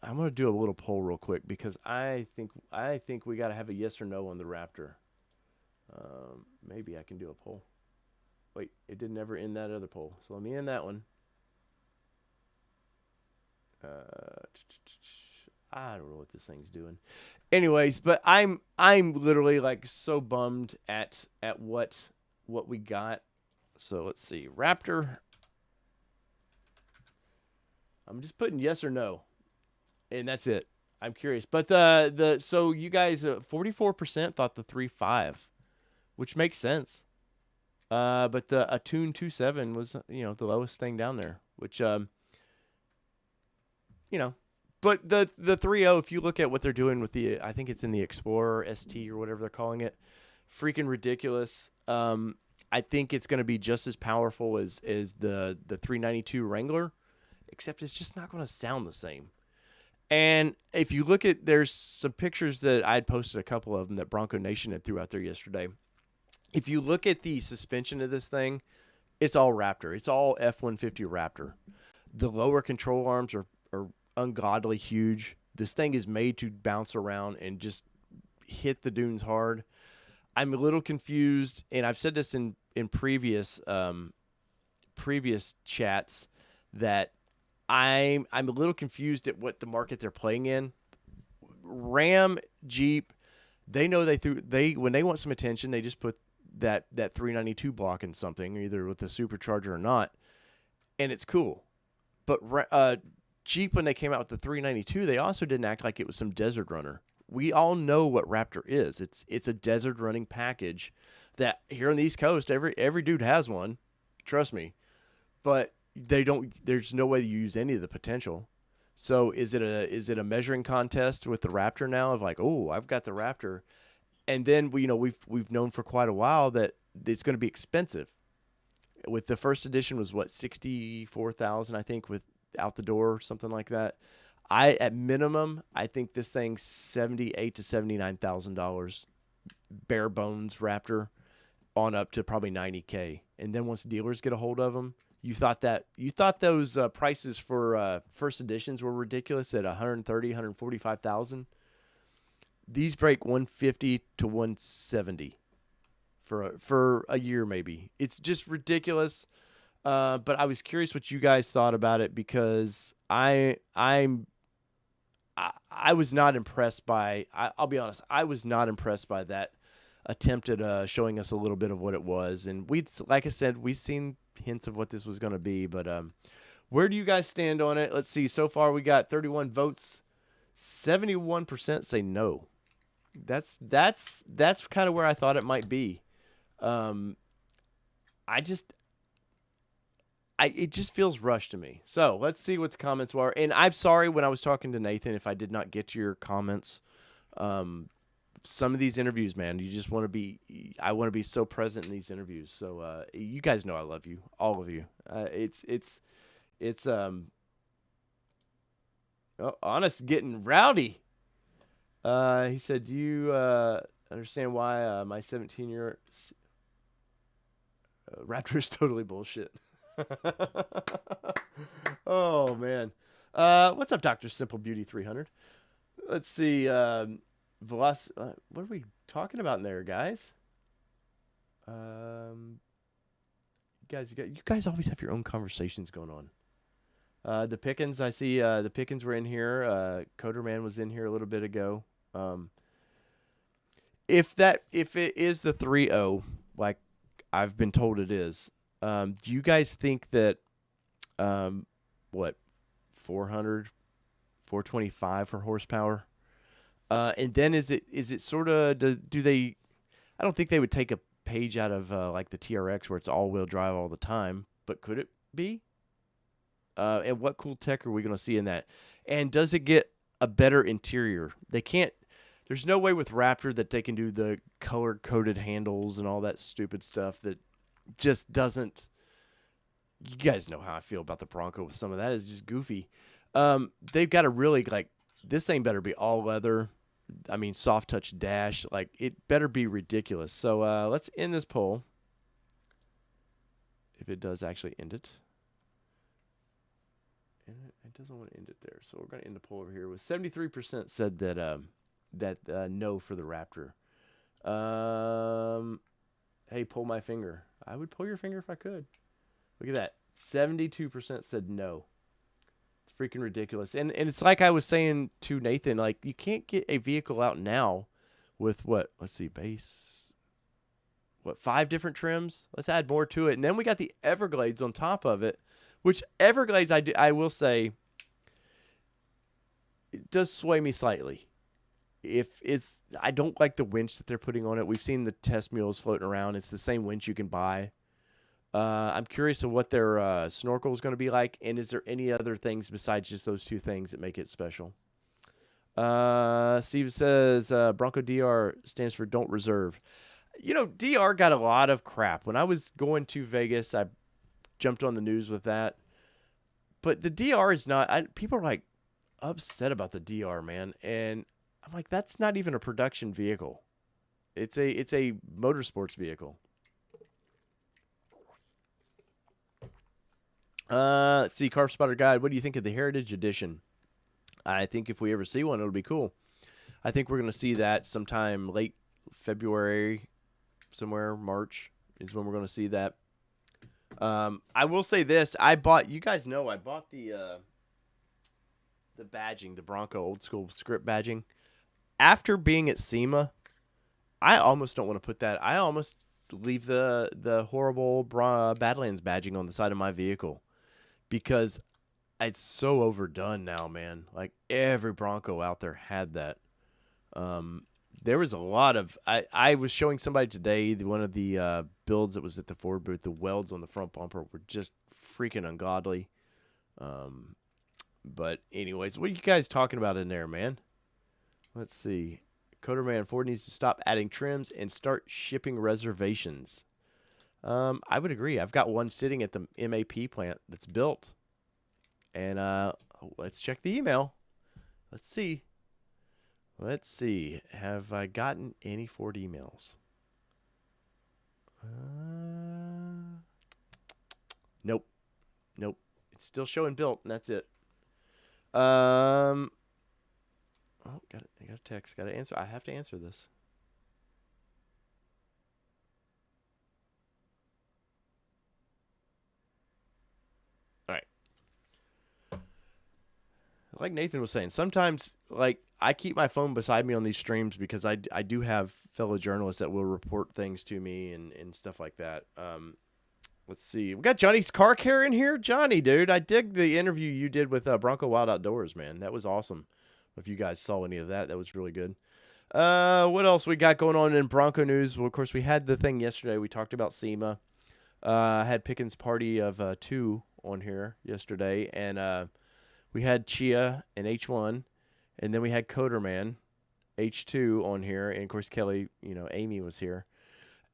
to do a little poll real quick because I think we got to have a yes or no on the Raptor. Maybe I can do a poll. Wait, it didn't ever end that other poll. So let me end that one. I don't know what this thing's doing. Anyways, but I'm literally like so bummed at what we got. So let's see. Raptor. I'm just putting yes or no. And that's it. I'm curious. But so you guys 44% thought the 3.5, which makes sense. But the Attune 2.7 was, the lowest thing down there, which, but the 3.0, if you look at what they're doing with I think it's in the Explorer ST or whatever they're calling it, freaking ridiculous. I think it's going to be just as powerful as the 392 Wrangler, except it's just not going to sound the same. And if you look at, there's some pictures that I'd posted, a couple of them that Bronco Nation had threw out there yesterday. If you look at the suspension of this thing, it's all Raptor. It's all F-150 Raptor. The lower control arms are ungodly huge. This thing is made to bounce around and just hit the dunes hard. I'm a little confused, and I've said this in previous chats that I'm a little confused at what the market they're playing in. Ram, Jeep, they know when they want some attention, they just put that 392 block in something, either with the supercharger or not, and it's cool. But Jeep, when they came out with the 392, they also didn't act like it was some desert runner. We all know what Raptor is. It's a desert running package that here on the East Coast, every dude has one. Trust me. But there's no way you use any of the potential. So is it a measuring contest with the Raptor now of like, oh, I've got the Raptor. And then we've known for quite a while that it's going to be expensive. With the first edition was what, 64,000, I think, with out the door, something like that. At minimum, I think this thing's $78,000 to $79,000 bare bones Raptor, on up to probably $90K. And then once dealers get a hold of them, you thought those prices for first editions were ridiculous at $130,000, $145,000. These break $150 to $170 for a year maybe. It's just ridiculous. But I was curious what you guys thought about it because I was not impressed by. I'll be honest, I was not impressed by that attempt at showing us a little bit of what it was, and like I said, we've seen hints of what this was going to be. But where do you guys stand on it? Let's see. So far, we got 31 votes. 71% say no. That's kind of where I thought it might be. Um, I just it just feels rushed to me. So let's see what the comments were. And I'm sorry when I was talking to Nathan if I did not get to your comments. Some of these interviews, man, you just want to be. I want to be so present in these interviews. So you guys know I love you, all of you. It's honest getting rowdy. He said, "Do you understand why my 17-year Raptor is totally bullshit?" Oh man, what's up, Doctor Simple Beauty 300? Let's see, what are we talking about in there, guys? You guys always have your own conversations going on. The Pickens, I see. The Pickens were in here. Coderman was in here a little bit ago. If it is the 3.0, like I've been told it is, do you guys think that what 400, 425 for horsepower? And then is it sort of do they? I don't think they would take a page out of like the TRX where it's all-wheel drive all the time, but could it be? And what cool tech are we going to see in that? And does it get a better interior? They can't. There's no way with Raptor that they can do the color-coded handles and all that stupid stuff that just doesn't. You guys know how I feel about the Bronco with some of that. It's just goofy. They've got to really, like, this thing better be all leather. I mean, soft touch dash. Like, it better be ridiculous. So let's end this poll. If it does actually end it. And it doesn't want to end it there. So we're going to end the poll over here with 73% said that no for the Raptor. Hey, pull my finger. I would pull your finger if I could. Look at that. 72% said no. It's freaking ridiculous. And it's like I was saying to Nathan, like, you can't get a vehicle out now with what? Let's see, base. What, 5 different trims? Let's add more to it. And then we got the Everglades on top of it, which Everglades, I will say, it does sway me slightly. I don't like the winch that they're putting on it. We've seen the test mules floating around. It's the same winch you can buy. I'm curious of what their snorkel is going to be like, and is there any other things besides just those 2 things that make it special? Steve says Bronco DR stands for Don't Reserve. You know, DR got a lot of crap. When I was going to Vegas, I jumped on the news with that. But the DR is not. People are like upset about the DR, man, and I'm like, that's not even a production vehicle. It's a motorsports vehicle. Let's see, Carp Spotter Guide. What do you think of the Heritage Edition? I think if we ever see one, it'll be cool. I think we're going to see that sometime late February, somewhere March is when we're going to see that. I will say this: you guys know, I bought the badging, the Bronco old school script badging. After being at SEMA, I almost don't want to put that. I almost leave the horrible Badlands badging on the side of my vehicle because it's so overdone now, man. Like every Bronco out there had that. There was a lot of. I was showing somebody today one of the builds that was at the Ford booth. The welds on the front bumper were just freaking ungodly. But anyways, what are you guys talking about in there, man? Let's see. Coderman, Ford needs to stop adding trims and start shipping reservations. I would agree. I've got one sitting at the MAP plant that's built. And let's check the email. Let's see. Have I gotten any Ford emails? Nope. It's still showing built, and that's it. Oh, I got a text. Got to answer. I have to answer this. like Nathan was saying, sometimes like I keep my phone beside me on these streams because I do have fellow journalists that will report things to me and stuff like that. Let's see. We got Johnny's car care in here. Johnny, dude, I dig the interview you did with Bronco Wild Outdoors, man. That was awesome. If you guys saw any of that, that was really good. What else we got going on in Bronco news? Well, of course, we had the thing yesterday. We talked about SEMA. I had Pickens' party of 2 on here yesterday, and we had Chia and H1, and then we had Coderman, H2 on here, and of course Kelly, Amy was here,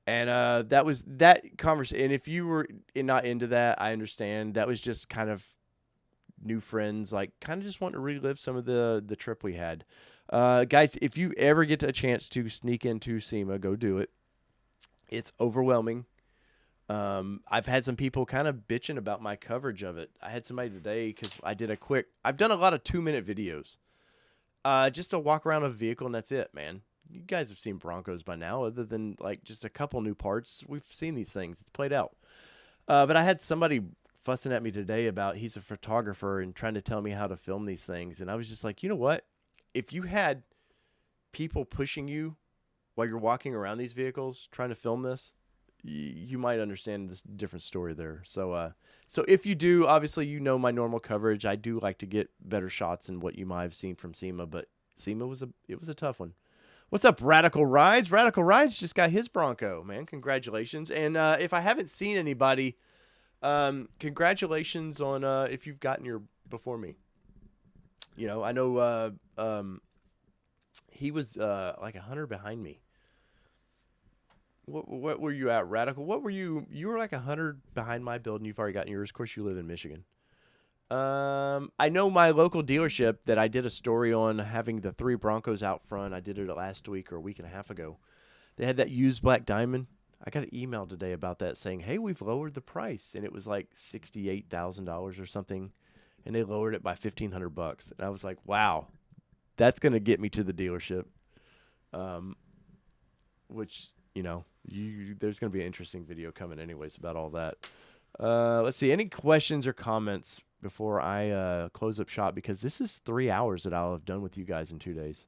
and that was that conversation. And if you were not into that, I understand. That was just kind of new friends, like kind of just want to relive some of the trip we had. Guys, if you ever get a chance to sneak into SEMA, go do it. It's overwhelming. I've had some people kind of bitching about my coverage of it. I had somebody today because I've done a lot of 2-minute videos, just to walk around a vehicle, and that's it, man. You guys have seen Broncos by now, other than like just a couple new parts. We've seen these things. It's played out. But I had somebody fussing at me today about he's a photographer and trying to tell me how to film these things. And I was just like, you know what? If you had people pushing you while you're walking around these vehicles trying to film this, you might understand this different story there. So if you do, obviously, my normal coverage. I do like to get better shots than what you might have seen from SEMA, but SEMA was a tough one. What's up, Radical Rides? Radical Rides just got his Bronco, man. Congratulations. And if I haven't seen anybody, congratulations on if you've gotten your before me. I know he was like 100 behind me. What were you at, Radical? What were you? You were like 100 behind my build, and you've already gotten yours. Of course, you live in Michigan. I know my local dealership that I did a story on having the 3 Broncos out front. I did it last week or a week and a half ago. They had that used black diamond. I got an email today about that saying, hey, we've lowered the price. And it was like $68,000 or something. And they lowered it by $1,500. And I was like, wow, that's going to get me to the dealership. Which, there's going to be an interesting video coming anyways about all that. Let's see. Any questions or comments before I close up shop? Because this is 3 hours that I'll have done with you guys in 2 days.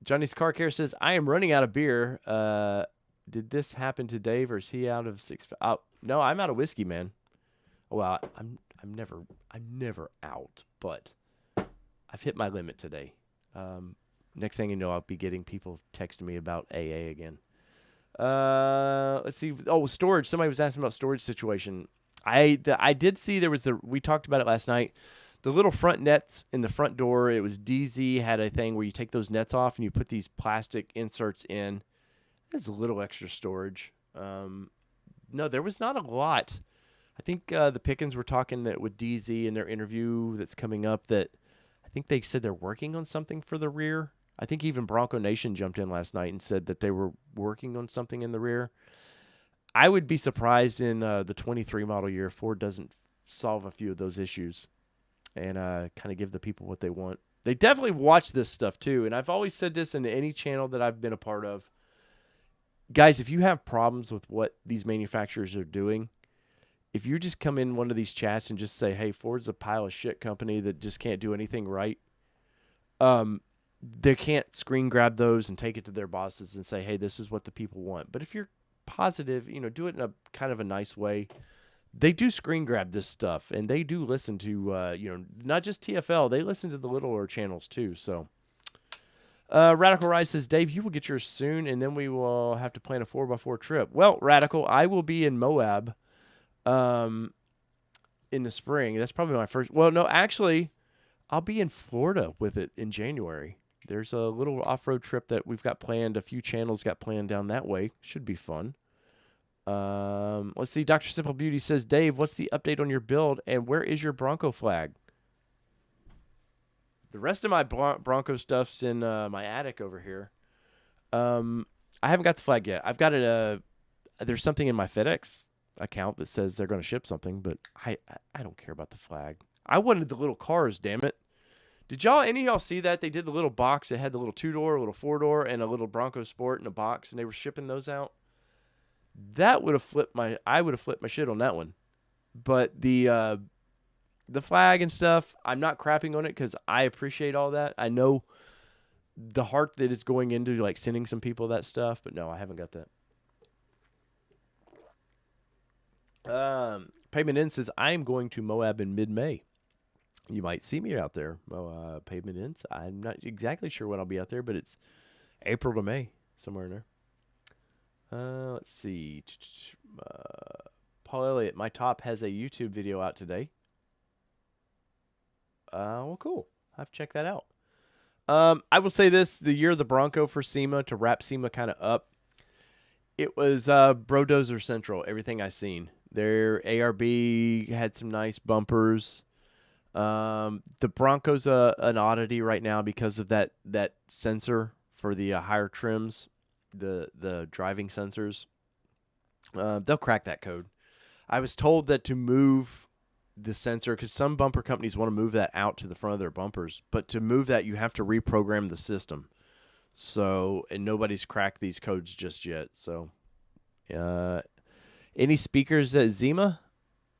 Johnny's Car Care says, I am running out of beer. Did this happen to Dave, or is he out of 6? No, I'm out of whiskey, man. Well, I'm never out, but I've hit my limit today. Next thing you know, I'll be getting people texting me about AA again. Let's see. Oh, storage. Somebody was asking about storage situation. I did see we talked about it last night. The little front nets in the front door, it was DZ had a thing where you take those nets off and you put these plastic inserts in. There's a little extra storage. No, there was not a lot. I think the Pickens were talking that with DZ in their interview that's coming up that I think they said they're working on something for the rear. I think even Bronco Nation jumped in last night and said that they were working on something in the rear. I would be surprised in the 23 model year Ford doesn't solve a few of those issues and kind of give the people what they want. They definitely watch this stuff too, and I've always said this in any channel that I've been a part of. Guys, if you have problems with what these manufacturers are doing, if you just come in one of these chats and just say, hey, Ford's a pile of shit company that just can't do anything right, they can't screen grab those and take it to their bosses and say, hey, this is what the people want. But if you're positive, do it in a kind of a nice way. They do screen grab this stuff, and they do listen to, not just TFL. They listen to the littler channels too. So Radical Rise says, Dave, you will get yours soon, and then we will have to plan a 4x4 trip. Well, Radical, I will be in Moab in the spring. That's probably my first. Well, no, actually, I'll be in Florida with it in January. There's a little off-road trip that we've got planned. A few channels got planned down that way. Should be fun. Let's see. Dr. Simple Beauty says, Dave, what's the update on your build, and where is your Bronco flag? The rest of my Bronco stuff's in my attic over here. I haven't got the flag yet. I've got it. There's something in my FedEx account that says they're going to ship something, but I don't care about the flag. I wanted the little cars, damn it. Did any of y'all see that? They did the little box. It had the little 2-door, a little 4-door, and a little Bronco Sport in a box, and they were shipping those out. I would have flipped my shit on that one. But the the flag and stuff, I'm not crapping on it because I appreciate all that. I know the heart that is going into like sending some people that stuff, but no, I haven't got that. Pavement In says, I am going to Moab in mid-May. You might see me out there. Pavement In. I'm not exactly sure when I'll be out there, but it's April to May, somewhere in there. Let's see. Paul Elliott, my top has a YouTube video out today. Well, cool. I have to check that out. I will say this, the year of the Bronco for SEMA, to wrap SEMA kind of up, it was Brodozer Central, everything I seen. Their ARB had some nice bumpers. The Bronco's an oddity right now because of that sensor for the higher trims, the driving sensors. They'll crack that code. I was told that to move the sensor, because some bumper companies want to move that out to the front of their bumpers, but to move that you have to reprogram the system. So, and nobody's cracked these codes just yet. So, any speakers at SEMA?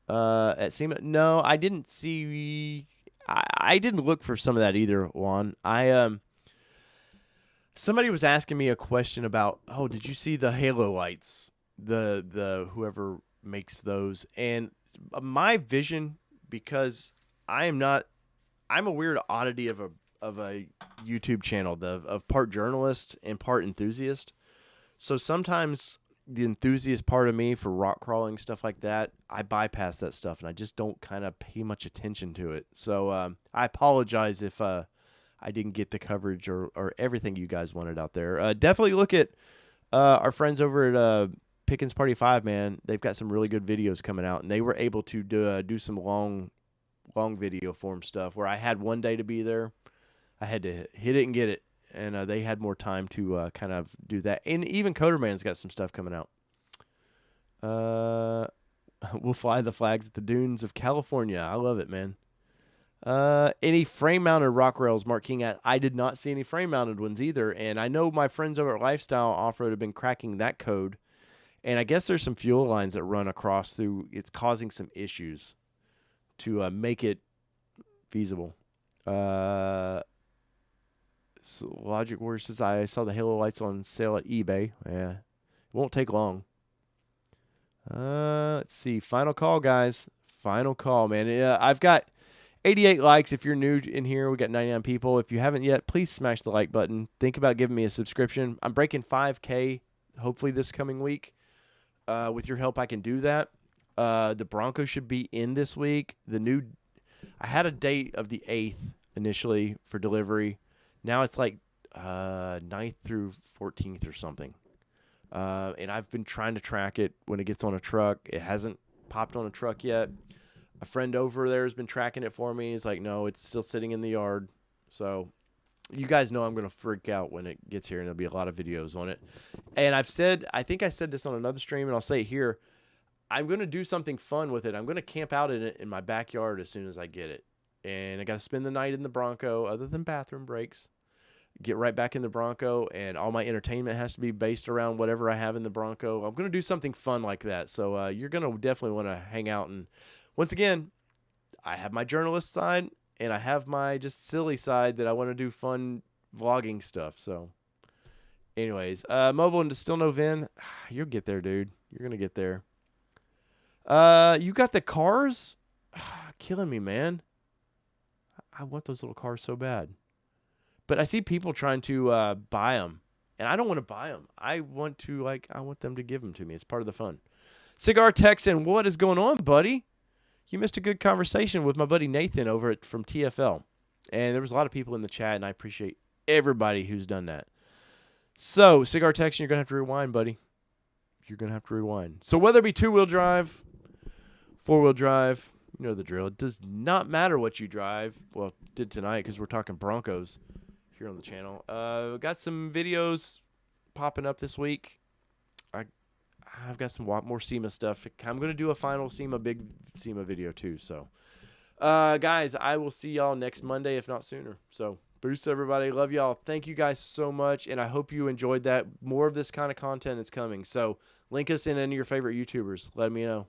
At SEMA? No, I didn't see. I didn't look for some of that either, Juan. Somebody was asking me a question about, oh, did you see the halo lights? The whoever makes those, and my vision, because I'm a weird oddity of a YouTube channel, of part journalist and part enthusiast. So sometimes the enthusiast part of me for rock crawling, stuff like that, I bypass that stuff and I just don't kind of pay much attention to it. So I apologize if I didn't get the coverage or everything you guys wanted out there. Definitely look at our friends over at Pickens Party 5, man. They've got some really good videos coming out, and they were able to do some long video form stuff where I had one day to be there. I had to hit it and get it, and they had more time to kind of do that. And even Coderman's got some stuff coming out. We'll fly the flags at the dunes of California. I love it, man. Any frame-mounted rock rails, Mark King? I did not see any frame-mounted ones either, and I know my friends over at Lifestyle Off-Road have been cracking that code. And I guess there's some fuel lines that run across through. It's causing some issues to make it feasible. So Logic Warrior says, I saw the halo lights on sale at eBay. Yeah, it won't take long. Let's see. Final call, guys. Final call, man. I've got 88 likes. If you're new in here, we got 99 people. If you haven't yet, please smash the like button. Think about giving me a subscription. I'm breaking 5K hopefully this coming week. With your help, I can do that. The Bronco should be in this week. I had a date of the 8th initially for delivery. Now it's like 9th through 14th or something. And I've been trying to track it when it gets on a truck. It hasn't popped on a truck yet. A friend over there has been tracking it for me. He's like, no, it's still sitting in the yard. So you guys know I'm going to freak out when it gets here, and there'll be a lot of videos on it. And I think I said this on another stream, and I'll say it here. I'm going to do something fun with it. I'm going to camp out in it in my backyard as soon as I get it. And I got to spend the night in the Bronco, other than bathroom breaks. Get right back in the Bronco, and all my entertainment has to be based around whatever I have in the Bronco. I'm going to do something fun like that. So you're going to definitely want to hang out. And once again, I have my journalist side, and I have my just silly side that I want to do fun vlogging stuff. So anyways, mobile and still no VIN. You'll get there, dude. You're going to get there. You got the cars? Killing me, man. I want those little cars so bad. But I see people trying to buy them, and I don't want to buy them. I want them to give them to me. It's part of the fun. Cigar Texan, what is going on, buddy? You missed a good conversation with my buddy Nathan over from TFL. And there was a lot of people in the chat, and I appreciate everybody who's done that. So, Cigar Texan, you're going to have to rewind, buddy. You're going to have to rewind. So, whether it be two-wheel drive, four-wheel drive, you know the drill. It does not matter what you drive. Well, it did tonight because we're talking Broncos here on the channel. Got some videos popping up this week. I've got some more SEMA stuff. I'm going to do a final big SEMA video too. So, guys, I will see y'all next Monday, if not sooner. So, boost everybody. Love y'all. Thank you guys so much, and I hope you enjoyed that. More of this kind of content is coming. So, link us in any of your favorite YouTubers. Let me know.